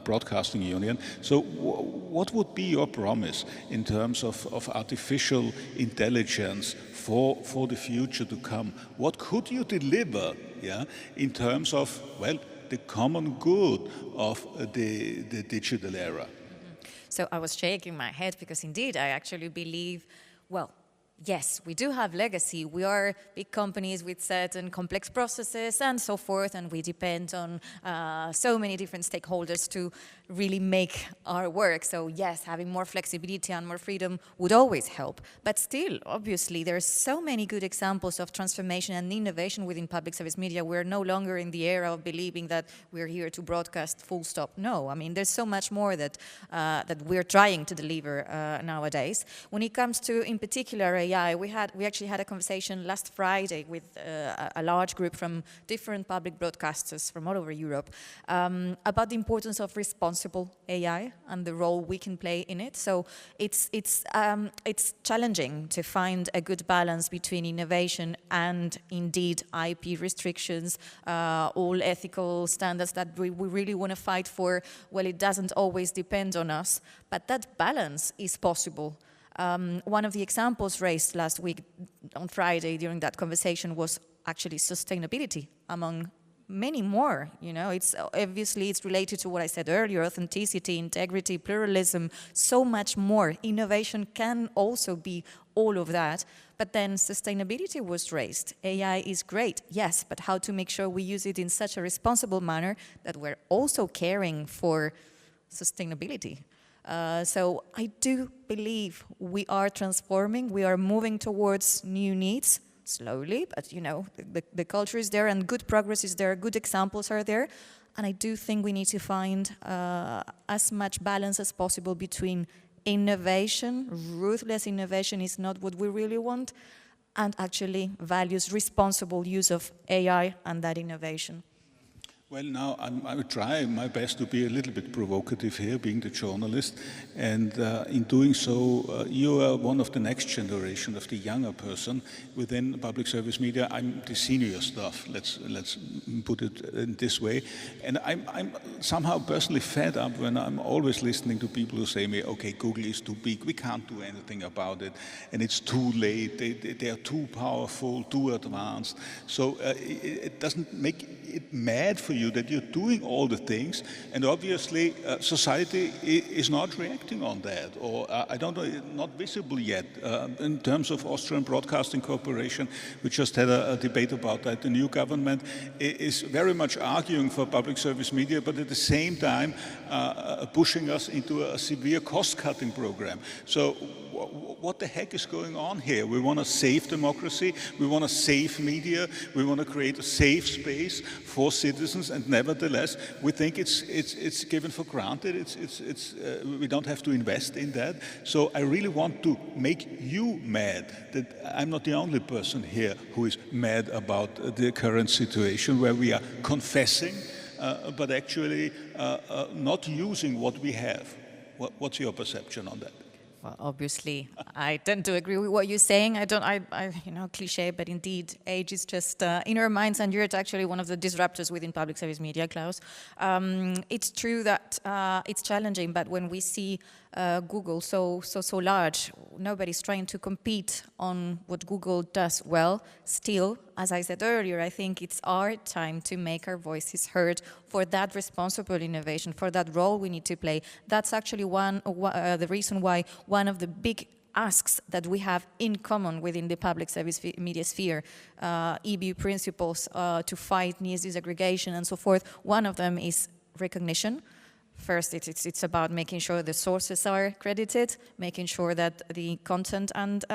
Broadcasting Union. So what would be your promise in terms of artificial intelligence for the future to come? What could you deliver, yeah, in terms of, well, the common good of the digital era? So I was shaking my head because indeed I actually believe, well, yes, we do have legacy. We are big companies with certain complex processes and so forth, and we depend on so many different stakeholders to really make our work. So yes, having more flexibility and more freedom would always help. But still, obviously, there are so many good examples of transformation and innovation within public service media. We're no longer in the era of believing that we're here to broadcast full stop. No, I mean, there's so much more that, that we're trying to deliver nowadays. When it comes to, in particular, AI, we actually had a conversation last Friday with a large group from different public broadcasters from all over Europe about the importance of responsible AI and the role we can play in it. So it's challenging to find a good balance between innovation and indeed IP restrictions, all ethical standards that we really want to fight for. Well, it doesn't always depend on us, but that balance is possible. One of the examples raised last week on Friday during that conversation was actually sustainability, among many more. You know, it's obviously it's related to what I said earlier: authenticity, integrity, pluralism, so much more. Innovation can also be all of that. But then sustainability was raised. AI is great, yes, but how to make sure we use it in such a responsible manner that we're also caring for sustainability. So I do believe we are transforming, we are moving towards new needs, slowly, but you know, the culture is there and good progress is there, good examples are there. And I do think we need to find as much balance as possible between innovation, ruthless innovation is not what we really want, and actually values responsible use of AI and that innovation. Well, now I would try my best to be a little bit provocative here, being the journalist, and in doing so, you are one of the next generation of the younger person within public service media. I'm the senior staff. Let's put it in this way, and I'm somehow personally fed up when I'm always listening to people who say me, okay, Google is too big, we can't do anything about it, and it's too late. They are too powerful, too advanced. So it doesn't make it mad for you that you're doing all the things, and obviously society is not reacting on that, or I don't know, not visible yet. In terms of Austrian Broadcasting Corporation, we just had a debate about that. The new government is very much arguing for public service media, but at the same time pushing us into a severe cost-cutting program. So what the heck is going on here? We want to save democracy, we want to save media, we want to create a safe space for citizens, and nevertheless, we think it's given for granted. We don't have to invest in that. So I really want to make you mad that I'm not the only person here who is mad about the current situation where we are confessing, but actually not using what we have. What's your perception on that? Well, obviously, I tend to agree with what you're saying. You know, cliche, but indeed, age is just in our minds, and you're actually one of the disruptors within public service media, Klaus. It's true that it's challenging, but when we see Google so large, nobody's trying to compete on what Google does well. Still, as I said earlier, I think it's our time to make our voices heard for that responsible innovation, for that role we need to play. That's actually the reason why one of the big asks that we have in common within the public service media sphere, EBU principles to fight news disaggregation and so forth. One of them is recognition. First, it's about making sure the sources are credited, making sure that the content and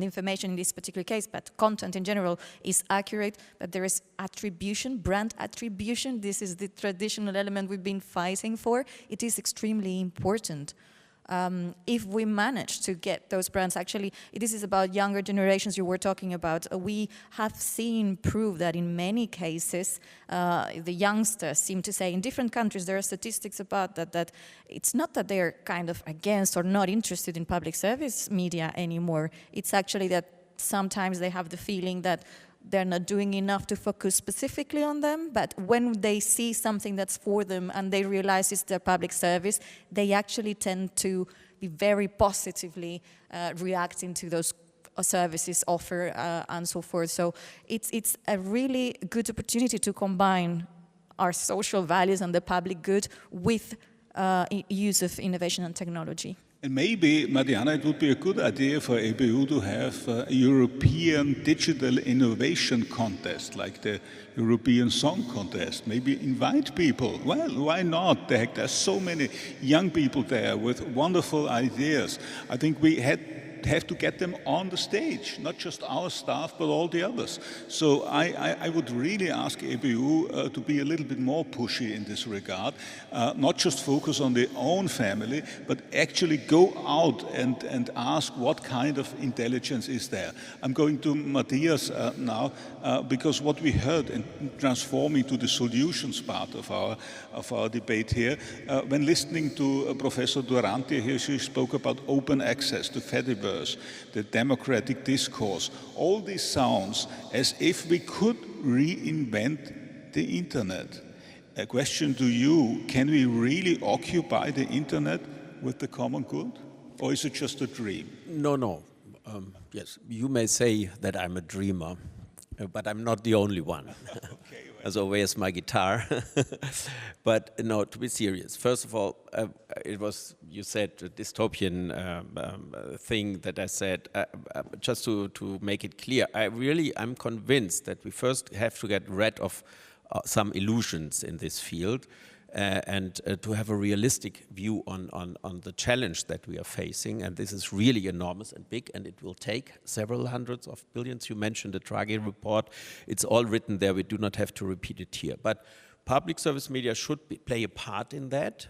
information in this particular case, but content in general, is accurate, but there is attribution, brand attribution. This is the traditional element we've been fighting for. It is extremely important. If we manage to get those brands, actually, this is about younger generations you were talking about. We have seen proof that in many cases, the youngsters seem to say, in different countries, there are statistics about that it's not that they're kind of against or not interested in public service media anymore. It's actually that sometimes they have the feeling that they're not doing enough to focus specifically on them, but when they see something that's for them and they realize it's their public service, they actually tend to be very positively reacting to those services offer and so forth. So it's a really good opportunity to combine our social values and the public good with use of innovation and technology. And maybe, Madiana, it would be a good idea for ABU to have a European digital innovation contest, like the European Song Contest. Maybe invite people. Well, why not? There's so many young people there with wonderful ideas. I think we have to get them on the stage, not just our staff, but all the others. So I would really ask ABU to be a little bit more pushy in this regard, not just focus on their own family, but actually go out and ask what kind of intelligence is there. I'm going to Matthias now, because what we heard in transforming to the solutions part of our debate here, when listening to Professor Durantaye here, she spoke about open access to Fediverse, the democratic discourse. All this sounds as if we could reinvent the internet. A question to you, can we really occupy the internet with the common good? Or is it just a dream? No. Yes, you may say that I'm a dreamer, but I'm not the only one. Okay, well. So where's my guitar? But no, to be serious, first of all, it was, you said, a dystopian thing that I said. Just to make it clear, I'm convinced that we first have to get rid of some illusions in this field and to have a realistic view on the challenge that we are facing. And this is really enormous and big, and it will take several hundreds of billions. You mentioned the Draghi report. It's all written there. We do not have to repeat it here. But public service media should play a part in that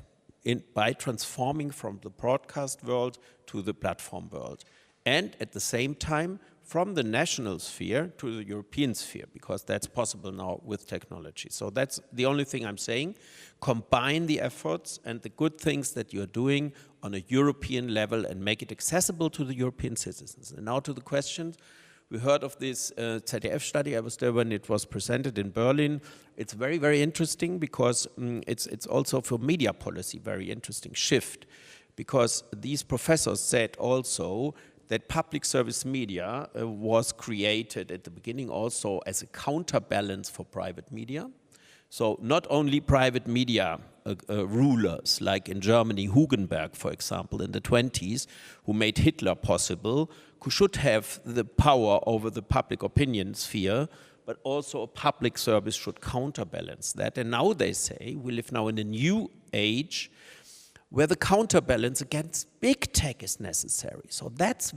by transforming from the broadcast world to the platform world. And at the same time, from the national sphere to the European sphere, because that's possible now with technology. So that's the only thing I'm saying. Combine the efforts and the good things that you're doing on a European level and make it accessible to the European citizens. And now to the questions. We heard of this ZDF study. I was there when it was presented in Berlin. It's very, very interesting because it's also for media policy very interesting shift, because these professors said also that public service media was created at the beginning also as a counterbalance for private media. So not only private media rulers, like in Germany, Hugenberg, for example, in the 20s, who made Hitler possible, who should have the power over the public opinion sphere, but also a public service should counterbalance that. And now they say we live now in a new age where the counterbalance against big tech is necessary. So that's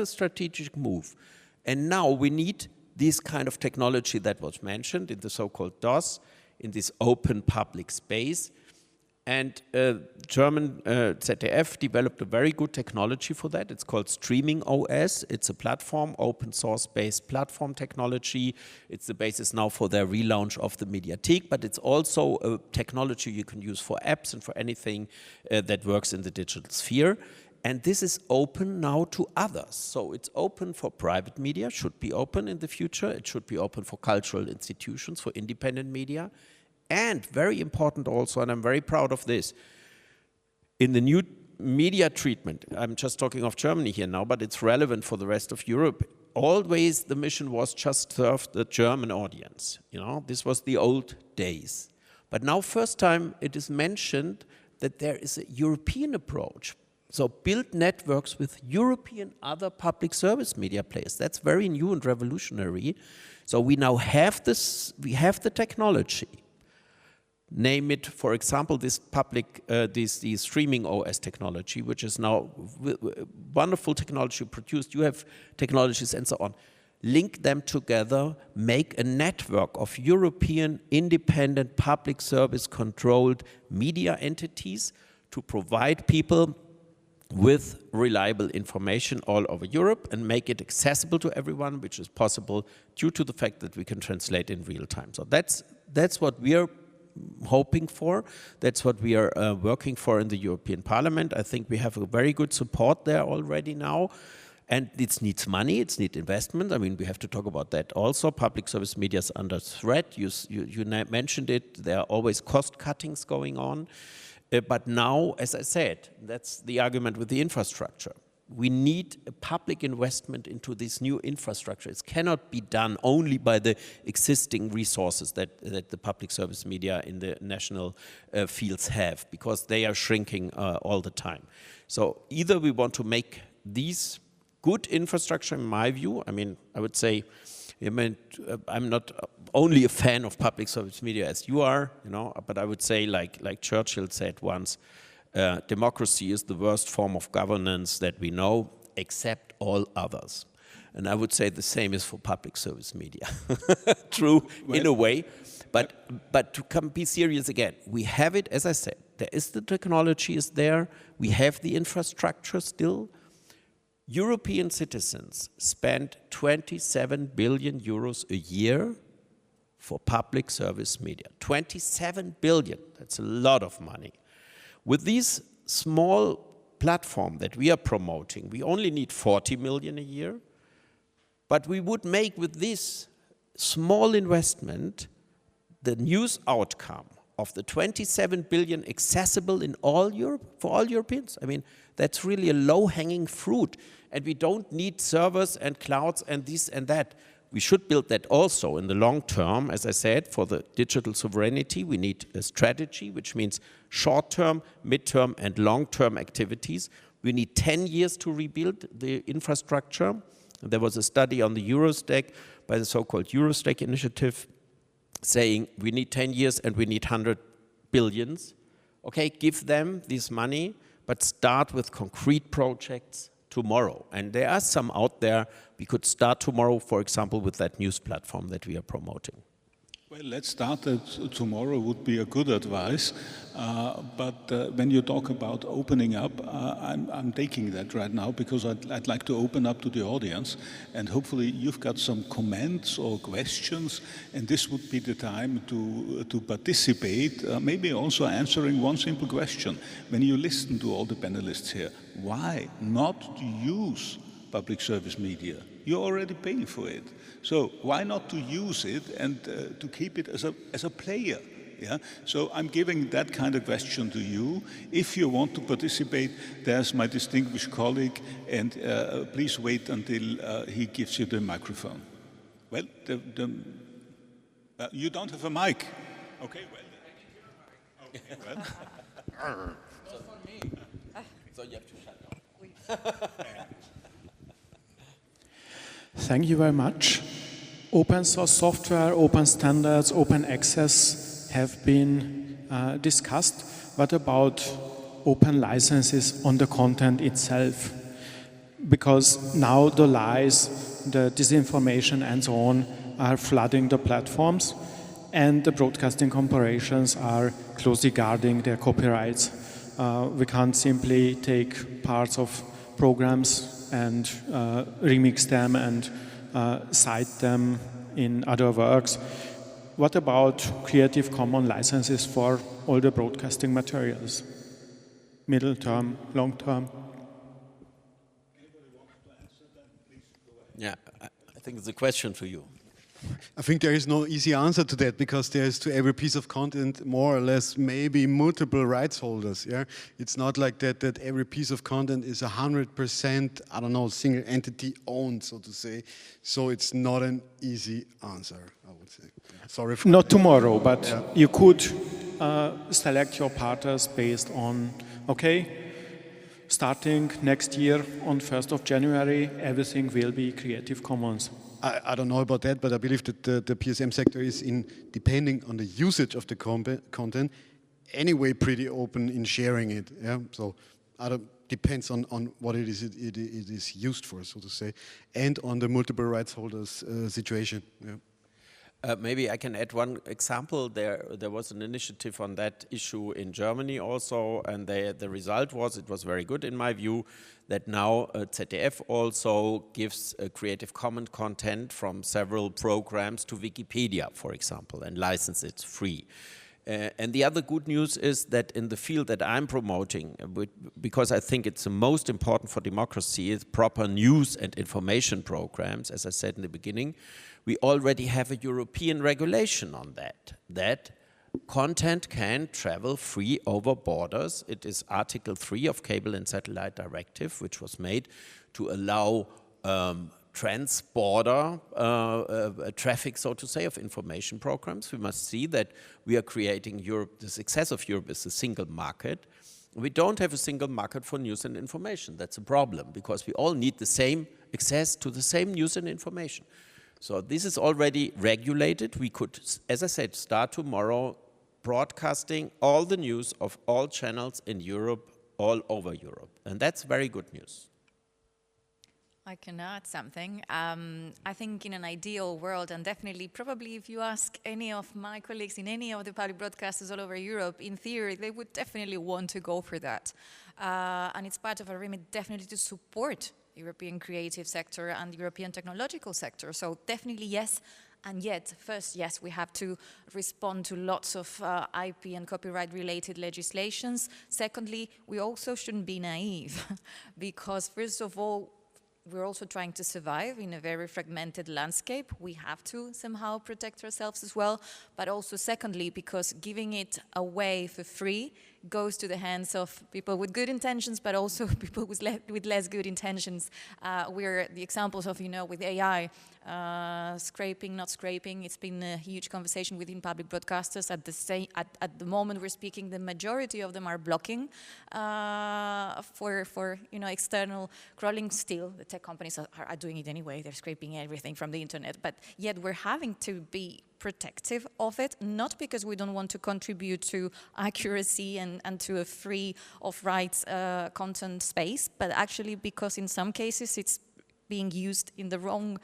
a strategic move. And now we need this kind of technology that was mentioned in the so-called DOS, in this open public space. And German ZDF developed a very good technology for that. It's called Streaming OS. It's a platform, open source based platform technology. It's the basis now for their relaunch of the Mediathek, but it's also a technology you can use for apps and for anything that works in the digital sphere. And this is open now to others. So it's open for private media, should be open in the future. It should be open for cultural institutions, for independent media. And very important also, and I'm very proud of this, in the new media treatment, I'm just talking of Germany here now, but it's relevant for the rest of Europe. Always the mission was just serve the German audience. You know, this was the old days. But now first time it is mentioned that there is a European approach. So build networks with European other public service media players. That's very new and revolutionary. So we now have this, we have the technology. Name it, for example, this streaming OS technology, which is now wonderful technology produced. You have technologies and so on. Link them together, make a network of European independent public service controlled media entities to provide people with reliable information all over Europe and make it accessible to everyone, which is possible due to the fact that we can translate in real time. So that's what we are hoping for. That's what we are working for in the European Parliament. I think we have a very good support there already now. And it needs money, it needs investment. I mean, we have to talk about that also. Public service media is under threat. You mentioned it. There are always cost cuttings going on. But now, as I said, that's the argument with the infrastructure. we need a public investment into this new infrastructure. It cannot be done only by the existing resources that the public service media in the national fields have, because they are shrinking all the time. So either we want to make these good infrastructure, in my view. I mean, I would say, I'm not only a fan of public service media as you are, but I would say, like Churchill said once, democracy is the worst form of governance that we know, except all others. And I would say the same is for public service media. True, in a way. But to be serious again, we have it, as I said, the technology is there, we have the infrastructure still. European citizens spend 27 billion euros a year for public service media. 27 billion, that's a lot of money. With this small platform that we are promoting, we only need 40 million a year, but we would make with this small investment the news outcome of the 27 billion accessible in all Europe, for all Europeans. I mean, that's really a low-hanging fruit, and we don't need servers and clouds and this and that. We should build that also in the long term. As I said, for the digital sovereignty, we need a strategy, which means short-term, mid-term, and long-term activities. We need 10 years to rebuild the infrastructure. There was a study on the Eurostack by the so-called Eurostack initiative saying we need 10 years and we need 100 billions. Okay, give them this money, but start with concrete projects tomorrow. And there are some out there. We could start tomorrow, for example, with that news platform that we are promoting. Well, let's start that tomorrow would be a good advice. But when you talk about opening up, I'm taking that right now because I'd like to open up to the audience, and hopefully you've got some comments or questions, and this would be the time to participate, maybe also answering one simple question. When you listen to all the panelists here, why not to use public service media? You're already paying for it. So why not to use it and to keep it as a player? Yeah? So I'm giving that kind of question to you. If you want to participate, there's my distinguished colleague, and please wait until he gives you the microphone. Well, you don't have a mic. Okay, well. Okay, well. So for me. So you have to shut down. Thank you very much. Open source software, open standards, open access have been discussed. What about open licenses on the content itself? Because now the lies, the disinformation and so on are flooding the platforms, and the broadcasting corporations are closely guarding their copyrights. We can't simply take parts of programs and remix them and cite them in other works. What about Creative Commons licenses for all the broadcasting materials? Middle term, long term? Yeah, I think it's a question for you. I think there is no easy answer to that, because there's to every piece of content more or less maybe multiple rights holders. Yeah, it's not like that every piece of content is 100%, I don't know, single entity owned, so to say. So it's not an easy answer, I would say. Yeah. Sorry for not tomorrow, but yeah. You could select your partners based on, okay, starting next year on 1st of January, everything will be Creative Commons. I don't know about that, but I believe that the PSM sector is, depending on the usage of the content, anyway pretty open in sharing it. Yeah, so depends on what it is used for, so to say, and on the multiple rights holders situation. Yeah. Maybe I can add one example. There was an initiative on that issue in Germany also, and the result was, it was very good in my view, that now ZDF also gives Creative Commons content from several programs to Wikipedia, for example, and license it free. And the other good news is that in the field that I'm promoting, because I think it's the most important for democracy, is proper news and information programs, as I said in the beginning. We already have a European regulation on that content can travel free over borders. It is Article 3 of Cable and Satellite Directive, which was made to allow trans-border traffic, so to say, of information programs. We must see that we are creating Europe, the success of Europe is a single market. We don't have a single market for news and information. That's a problem, because we all need the same access to the same news and information. So this is already regulated. We could, as I said, start tomorrow broadcasting all the news of all channels in Europe, all over Europe. And that's very good news. I can add something. I think in an ideal world, and definitely, probably if you ask any of my colleagues in any of the public broadcasters all over Europe, in theory, they would definitely want to go for that. And it's part of our remit definitely to support European creative sector and European technological sector. So definitely yes, and yet first, yes, we have to respond to lots of IP and copyright related legislations. Secondly, we also shouldn't be naive because first of all, we're also trying to survive in a very fragmented landscape. We have to somehow protect ourselves as well. But also secondly, because giving it away for free goes to the hands of people with good intentions, but also people with less good intentions. We're the examples of, with AI, scraping, not scraping. It's been a huge conversation within public broadcasters. At the moment we're speaking, the majority of them are blocking for external crawling. Still, the tech companies are doing it anyway. They're scraping everything from the internet, but yet we're having to be protective of it, not because we don't want to contribute to accuracy and to a free of rights content space, but actually because in some cases it's being used in the wrong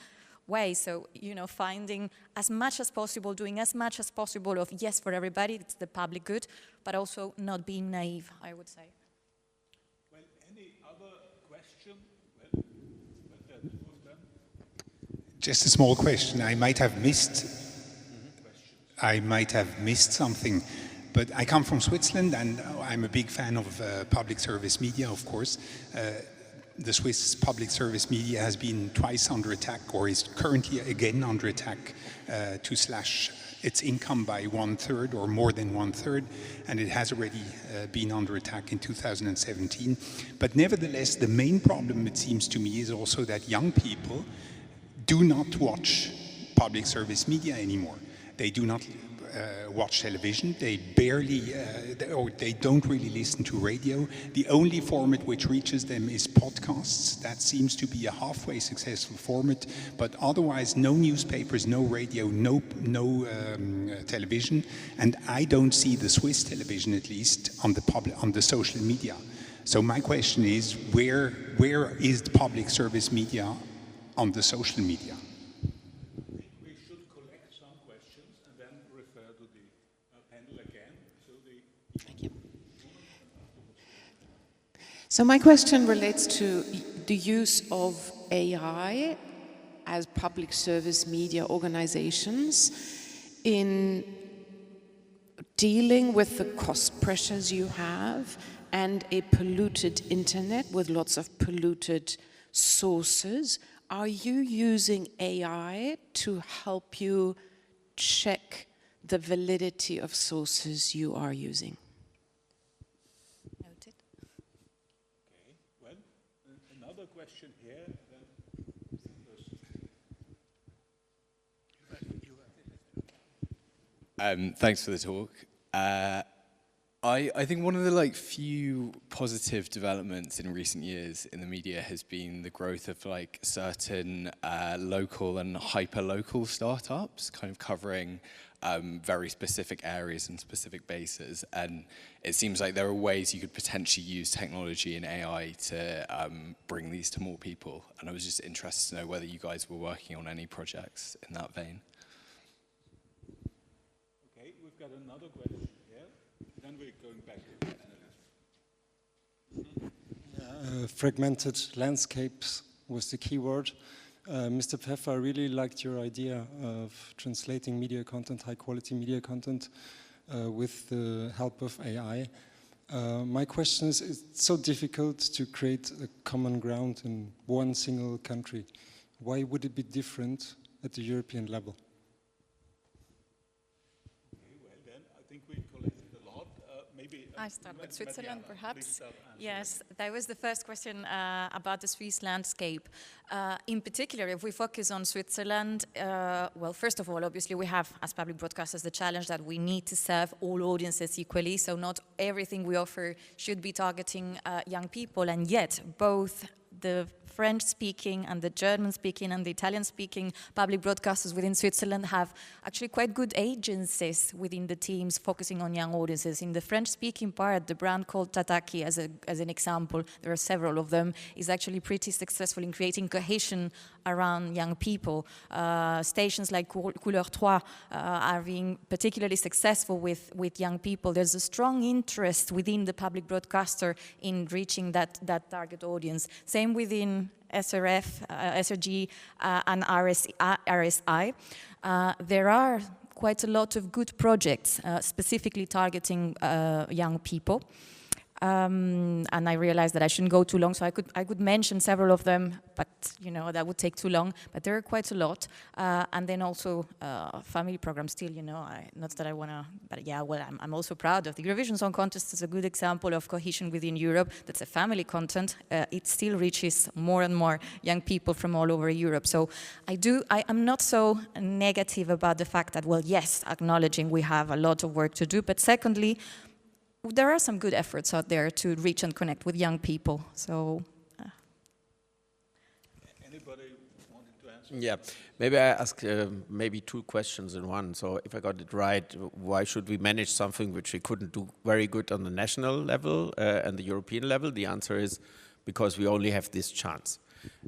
way. So, finding as much as possible, doing as much as possible of yes for everybody, it's the public good, but also not being naive, I would say. Well, any other question? Just a small question. I might have missed something, but I come from Switzerland and I'm a big fan of public service media, of course. The Swiss public service media has been twice under attack, or is currently again under attack, to slash its income by 1/3 or more than 1/3, and it has already been under attack in 2017. But nevertheless, the main problem, it seems to me, is also that young people do not watch public service media anymore. They do not watch television. They barely, or they don't really listen to radio. The only format which reaches them is podcasts. That seems to be a halfway successful format, but otherwise no newspapers, no radio, no television. And I don't see the Swiss television, at least, on the social media. So my question is, where is the public service media on the social media? So my question relates to the use of AI as public service media organizations in dealing with the cost pressures you have and a polluted internet with lots of polluted sources. Are you using AI to help you check the validity of sources you are using? Question here. Thanks for the talk. I think one of the few positive developments in recent years in the media has been the growth of certain local and hyper-local startups, kind of covering very specific areas and specific bases. And it seems like there are ways you could potentially use technology and AI to bring these to more people. And I was just interested to know whether you guys were working on any projects in that vein. Okay, we've got another question here. Then we're going back to the fragmented landscapes was the key word. Mr. Pfeffer, I really liked your idea of translating media content, high quality media content, with the help of AI. My question is, it's so difficult to create a common ground in one single country. Why would it be different at the European level? Okay, well then, I think I start with Switzerland, perhaps. Yes, that was the first question about the Swiss landscape. In particular, if we focus on Switzerland, well, first of all, obviously we have, as public broadcasters, the challenge that we need to serve all audiences equally, so not everything we offer should be targeting young people, and yet both the French-speaking and the German-speaking and the Italian-speaking public broadcasters within Switzerland have actually quite good agencies within the teams focusing on young audiences. In the French-speaking part, the brand called Tataki, as an example, there are several of them, is actually pretty successful in creating cohesion around young people. Stations like Couleur 3 are being particularly successful with young people. There's a strong interest within the public broadcaster in reaching that target audience. Same within Asseraf, SRG, and RSI. There are quite a lot of good projects specifically targeting young people. And I realized that I shouldn't go too long, so I could mention several of them, but you know that would take too long. But there are quite a lot, and then also family programs. Still, you know, not that I wanna, but yeah, well, I'm also proud of the Eurovision Song Contest. Is a good example of cohesion within Europe. That's a family content. It still reaches more and more young people from all over Europe. So I'm not so negative about the fact that, well, yes, acknowledging we have a lot of work to do, but secondly, there are some good efforts out there to reach and connect with young people. So, anybody wanting to answer? Yeah, maybe I ask maybe two questions in one. So if I got it right, why should we manage something which we couldn't do very good on the national level and the European level? The answer is because we only have this chance.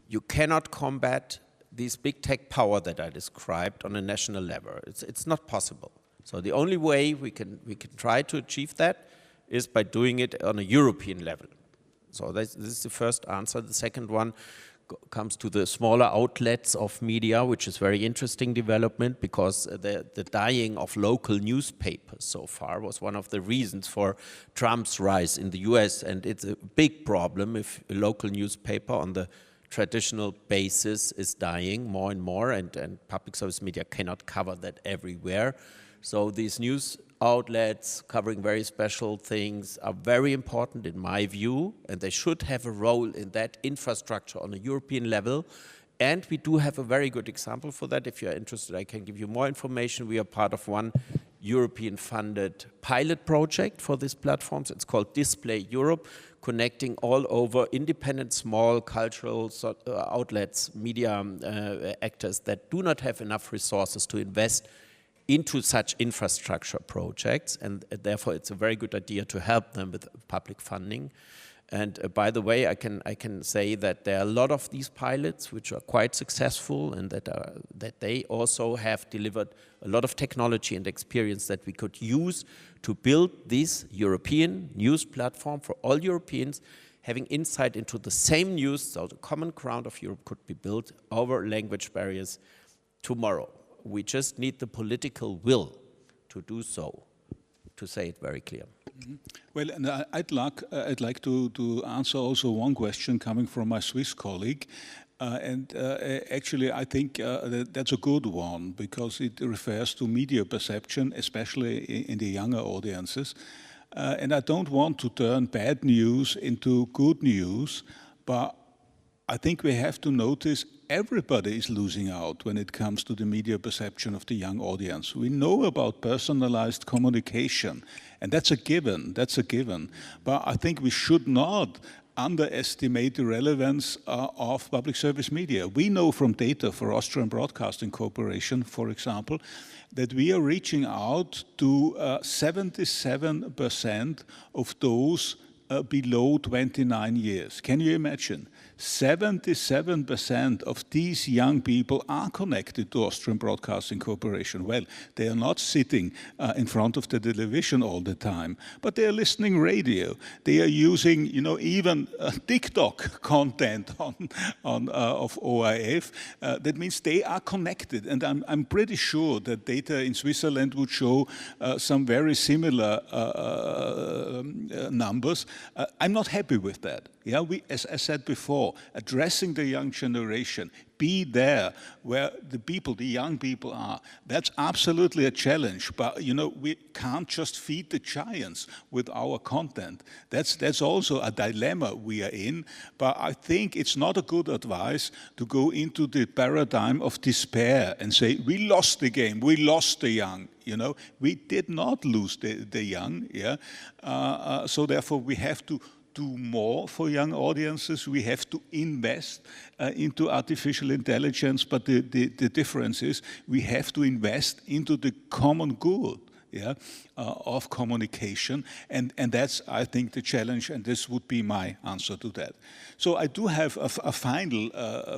You cannot combat this big tech power that I described on a national level. It's not possible. So the only way we can try to achieve that is by doing it on a European level. So this is the first answer. The second one comes to the smaller outlets of media, which is very interesting development because the dying of local newspapers so far was one of the reasons for Trump's rise in the US, and it's a big problem if a local newspaper on the traditional basis is dying more and more, and public service media cannot cover that everywhere. So these news outlets covering very special things are very important in my view, and they should have a role in that infrastructure on a European level. And we do have a very good example for that. If you're interested, I can give you more information. We are part of one European-funded pilot project for these platforms. It's called Display Europe, connecting all over independent small cultural outlets, media actors that do not have enough resources to invest into such infrastructure projects, and therefore it's a very good idea to help them with public funding. And by the way, I can say that there are a lot of these pilots which are quite successful, and that they also have delivered a lot of technology and experience that we could use to build this European news platform for all Europeans, having insight into the same news, so the common ground of Europe could be built over language barriers tomorrow. We just need the political will to do so, to say it very clear. Mm-hmm. Well, and I'd like to answer also one question coming from my Swiss colleague. Actually, I think that's a good one because it refers to media perception, especially in the younger audiences. And I don't want to turn bad news into good news, but I think we have to notice everybody is losing out when it comes to the media perception of the young audience. We know about personalized communication, and that's a given, But I think we should not underestimate the relevance of public service media. We know from data for Austrian Broadcasting Corporation, for example, that we are reaching out to 77% of those below 29 years. Can you imagine? 77% of these young people are connected to Austrian Broadcasting Corporation. Well, they are not sitting in front of the television all the time, but they are listening radio. They are using, you know, even TikTok content of ORF. That means they are connected, and I'm pretty sure that data in Switzerland would show some very similar numbers. I'm not happy with that. Yeah, as I said before, addressing the young generation, be there where the people, the young people are. That's absolutely a challenge, but you know, we can't just feed the giants with our content. That's also a dilemma we are in, but I think it's not a good advice to go into the paradigm of despair and say, we lost the game, we lost the young. You know, we did not lose the young, yeah. So therefore, we have to do more for young audiences. We have to invest into artificial intelligence, but the difference is we have to invest into the common good, yeah, of communication, and that's, I think, the challenge, and this would be my answer to that. So I do have a final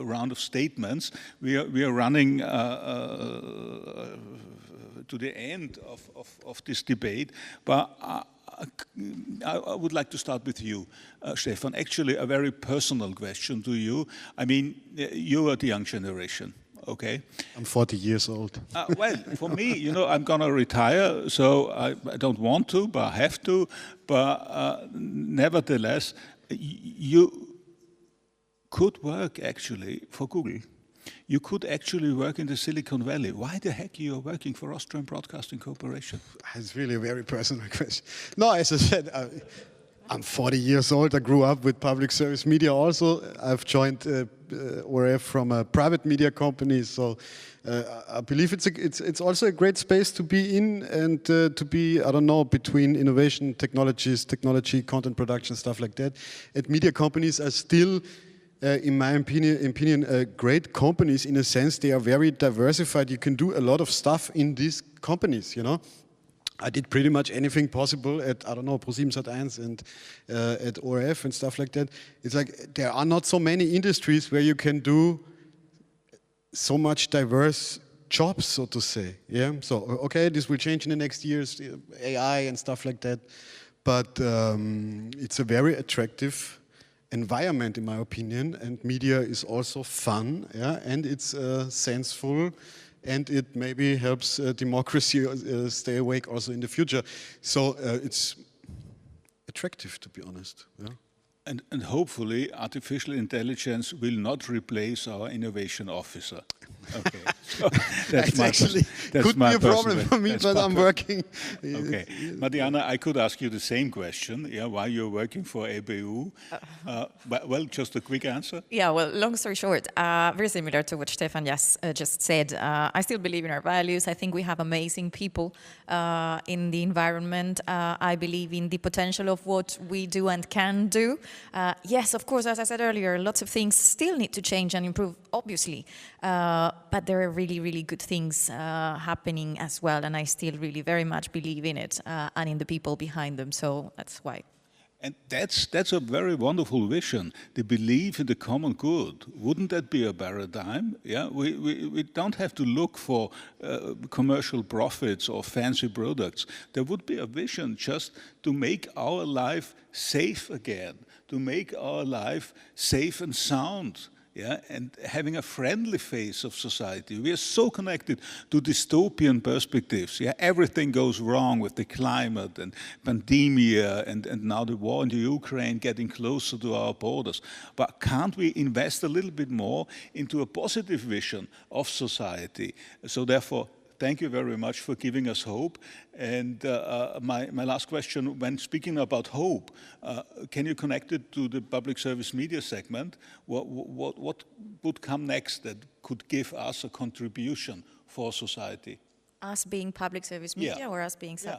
round of statements. We are running to the end of this debate, but I would like to start with you, Stefan. Actually, a very personal question to you. I mean, you are the young generation, okay? I'm 40 years old. Well, for me, you know, I'm going to retire, so I don't want to, but I have to. But nevertheless, you could work actually for Google. You could actually work in the Silicon Valley. Why the heck you are working for Austrian Broadcasting Corporation? It's really a very personal question. No, as I said, I'm 40 years old. I grew up with public service media also. I've joined ORF from a private media company, so I believe it's also a great space to be in and to be, I don't know, between innovation, technology, content production, stuff like that. And media companies are still, in my opinion, great companies in a sense. They are very diversified. You can do a lot of stuff in these companies, you know. I did pretty much anything possible at, I don't know, ProSiebenSat.1 and at ORF and stuff like that. It's like there are not so many industries where you can do so much diverse jobs, so to say. Yeah. So okay, this will change in the next years, AI and stuff like that. But it's a very attractive environment, in my opinion, and media is also fun, yeah, and it's senseful, and it maybe helps democracy stay awake also in the future. So it's attractive, to be honest. Yeah. And hopefully artificial intelligence will not replace our innovation officer. Okay, so that's actually could be a problem for me, but I'm working. Okay, Madiana, I could ask you the same question. Yeah, why you're working for ABU? But, well, just a quick answer. Yeah, well, long story short, very similar to what Stefan just said. I still believe in our values. I think we have amazing people in the environment. I believe in the potential of what we do and can do. Yes, of course, as I said earlier, lots of things still need to change and improve, obviously. But there are really, really good things happening as well, and I still really very much believe in it and in the people behind them, so that's why. And that's a very wonderful vision, the belief in the common good. Wouldn't that be a paradigm? Yeah, we don't have to look for commercial profits or fancy products. There would be a vision just to make our life safe again, to make our life safe and sound. Yeah, and having a friendly face of society. We are so connected to dystopian perspectives. Yeah, everything goes wrong with the climate and pandemia and now the war in the Ukraine getting closer to our borders. But can't we invest a little bit more into a positive vision of society? So therefore, thank you very much for giving us hope. And my last question, when speaking about hope, can you connect it to the public service media segment? What would come next that could give us a contribution for society? Us being public service media, yeah, or us being... Yeah.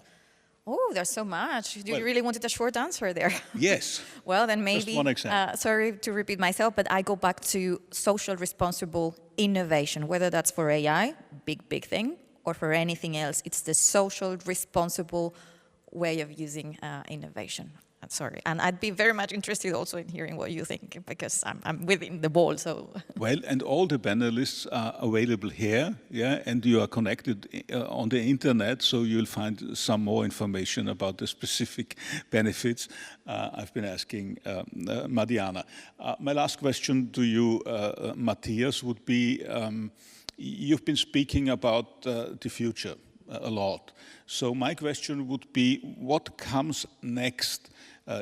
Oh, there's so much. You really wanted a short answer there. Yes. Well, then maybe, just one example. Sorry to repeat myself, but I go back to social responsible innovation, whether that's for AI, big thing, or for anything else. It's the social responsible way of using innovation. Sorry, and I'd be very much interested also in hearing what you think, because I'm within the ball, so... Well, and all the panelists are available here, yeah, and you are connected on the internet, so you'll find some more information about the specific benefits. I've been asking Madiana. My last question to you, Matthias, would be, you've been speaking about the future a lot. So my question would be, what comes next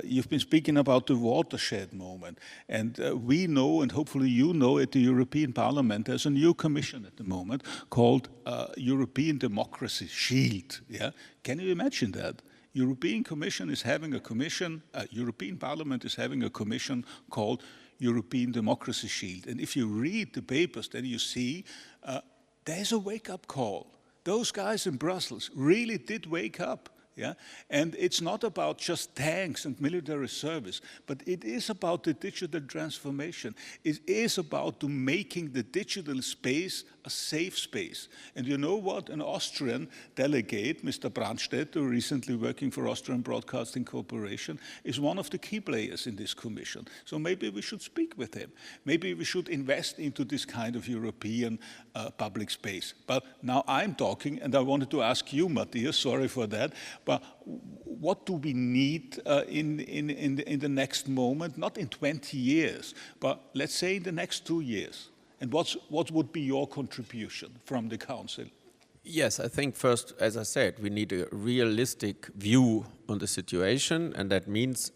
You've been speaking about the watershed moment, and we know, and hopefully you know, at the European Parliament, there's a new commission at the moment called European Democracy Shield. Yeah, can you imagine that? European Commission is having a commission. European Parliament is having a commission called European Democracy Shield. And if you read the papers, then you see there's a wake-up call. Those guys in Brussels really did wake up. Yeah? And it's not about just tanks and military service, but it is about the digital transformation. It is about making the digital space a safe space. And you know what? An Austrian delegate, Mr. Brandstätter, recently working for Austrian Broadcasting Corporation, is one of the key players in this commission. So maybe we should speak with him. Maybe we should invest into this kind of European public space. But now I'm talking, and I wanted to ask you, Matthias, sorry for that, but what do we need in the next moment, not in 20 years, but let's say in the next 2 years? And what would be your contribution from the Council? Yes, I think first, as I said, we need a realistic view on the situation, and that means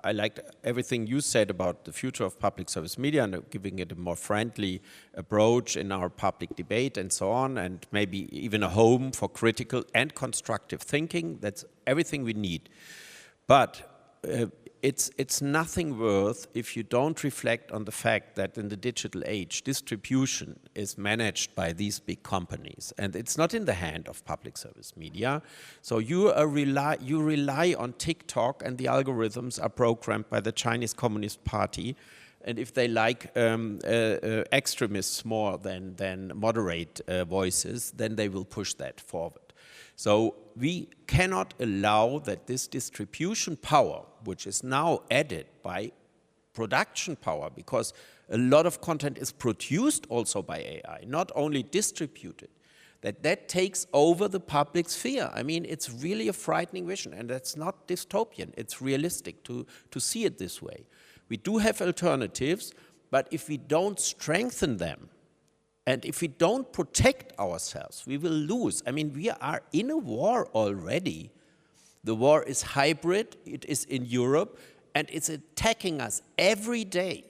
I liked everything you said about the future of public service media and giving it a more friendly approach in our public debate and so on, and maybe even a home for critical and constructive thinking. That's everything we need. But it's nothing worth if you don't reflect on the fact that in the digital age, distribution is managed by these big companies, and it's not in the hand of public service media. So you rely on TikTok, and the algorithms are programmed by the Chinese Communist Party. And if they like extremists more than moderate voices, then they will push that forward. So we cannot allow that this distribution power, which is now added by production power, because a lot of content is produced also by AI, not only distributed, that takes over the public sphere. I mean, it's really a frightening vision, and that's not dystopian. It's realistic to see it this way. We do have alternatives, but if we don't strengthen them, and if we don't protect ourselves, we will lose. I mean, we are in a war already. The war is hybrid, it is in Europe, and it's attacking us every day.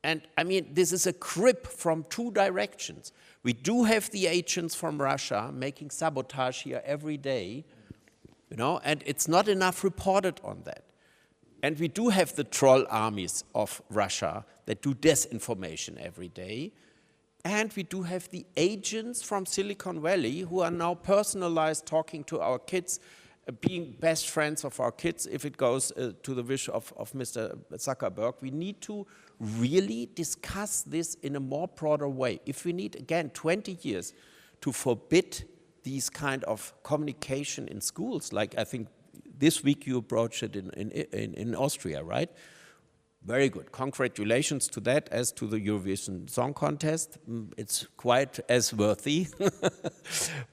And I mean, this is a grip from two directions. We do have the agents from Russia making sabotage here every day, you know, and it's not enough reported on that. And we do have the troll armies of Russia that do disinformation every day. And we do have the agents from Silicon Valley who are now personalized, talking to our kids, being best friends of our kids if it goes to the wish of Mr. Zuckerberg. We need to really discuss this in a more broader way. If we need, again, 20 years to forbid these kind of communication in schools, like I think this week you approached it in Austria, right? Very good. Congratulations to that, as to the Eurovision Song Contest. It's quite as worthy.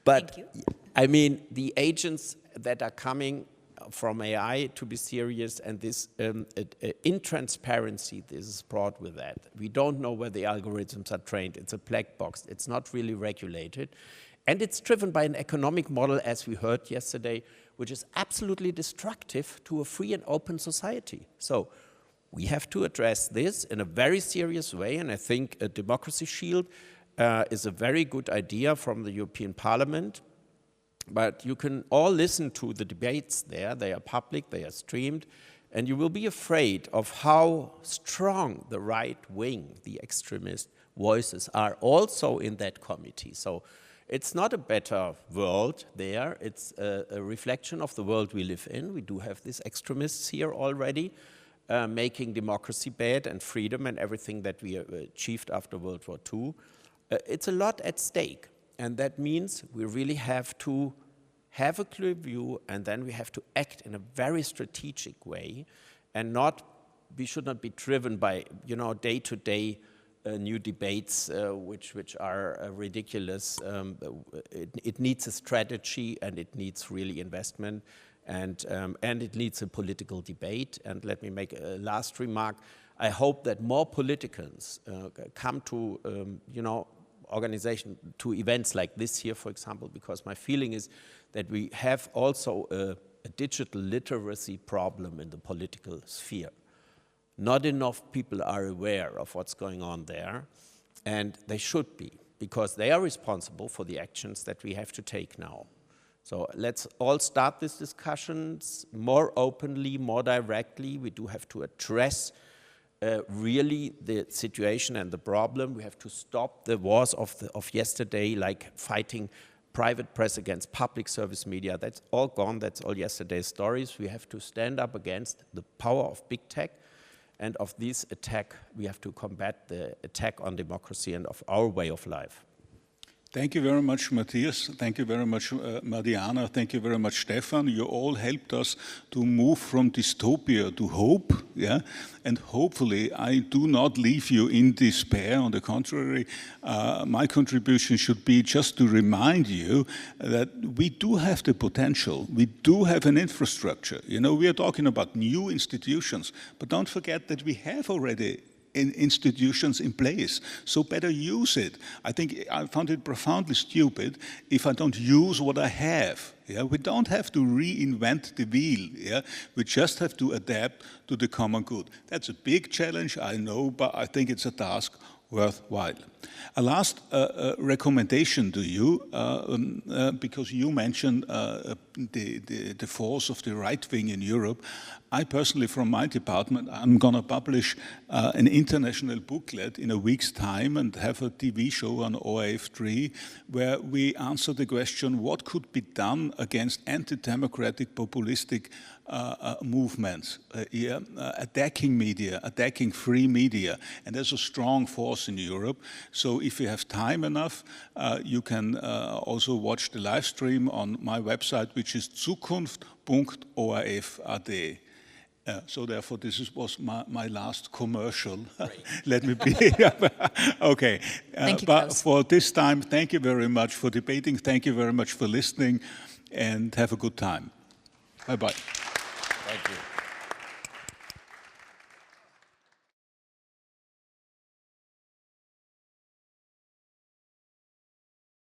But, I mean, the agents that are coming from AI, to be serious, and this intransparency this is brought with that. We don't know where the algorithms are trained. It's a black box. It's not really regulated. And it's driven by an economic model, as we heard yesterday, which is absolutely destructive to a free and open society. So we have to address this in a very serious way, and I think a democracy shield is a very good idea from the European Parliament. But you can all listen to the debates there. They are public, they are streamed, and you will be afraid of how strong the right wing, the extremist voices are also in that committee. So it's not a better world there. It's a reflection of the world we live in. We do have these extremists here already, making democracy bad and freedom and everything that we achieved after World War II. It's a lot at stake, and that means we really have to have a clear view, and then we have to act in a very strategic way, and we should not be driven by, you know, day-to-day new debates which are ridiculous. It needs a strategy, and it needs really investment. And it needs a political debate. And let me make a last remark. I hope that more politicians come to, to events like this here, for example, because my feeling is that we have also a a digital literacy problem in the political sphere. Not enough people are aware of what's going on there, and they should be, because they are responsible for the actions that we have to take now. So let's all start these discussions more openly, more directly. We do have to address really the situation and the problem. We have to stop the wars of yesterday, like fighting private press against public service media. That's all gone, that's all yesterday's stories. We have to stand up against the power of big tech, and of this attack, we have to combat the attack on democracy and of our way of life. Thank you very much, Matthias. Thank you very much, Madiana. Thank you very much, Stefan. You all helped us to move from dystopia to hope, yeah? And hopefully I do not leave you in despair. On the contrary, my contribution should be just to remind you that we do have the potential. We do have an infrastructure. You know, we are talking about new institutions, but don't forget that we have already institutions in place, so better use it. I think I found it profoundly stupid if I don't use what I have. Yeah? We don't have to reinvent the wheel. Yeah? We just have to adapt to the common good. That's a big challenge, I know, but I think it's a task worthwhile. A last recommendation to you, because you mentioned the force of the right wing in Europe. I personally, from my department, I'm going to publish an international booklet in a week's time and have a TV show on ORF3 where we answer the question, what could be done against anti-democratic populistic movements, attacking media, attacking free media, and there's a strong force in Europe. So if you have time enough, you can also watch the live stream on my website, which is zukunft.orf.at. So therefore, this was my last commercial. Let me be. Okay. Thank you, but Klaus. for this time, thank you very much for debating. Thank you very much for listening, and have a good time. Bye-bye. Thank you.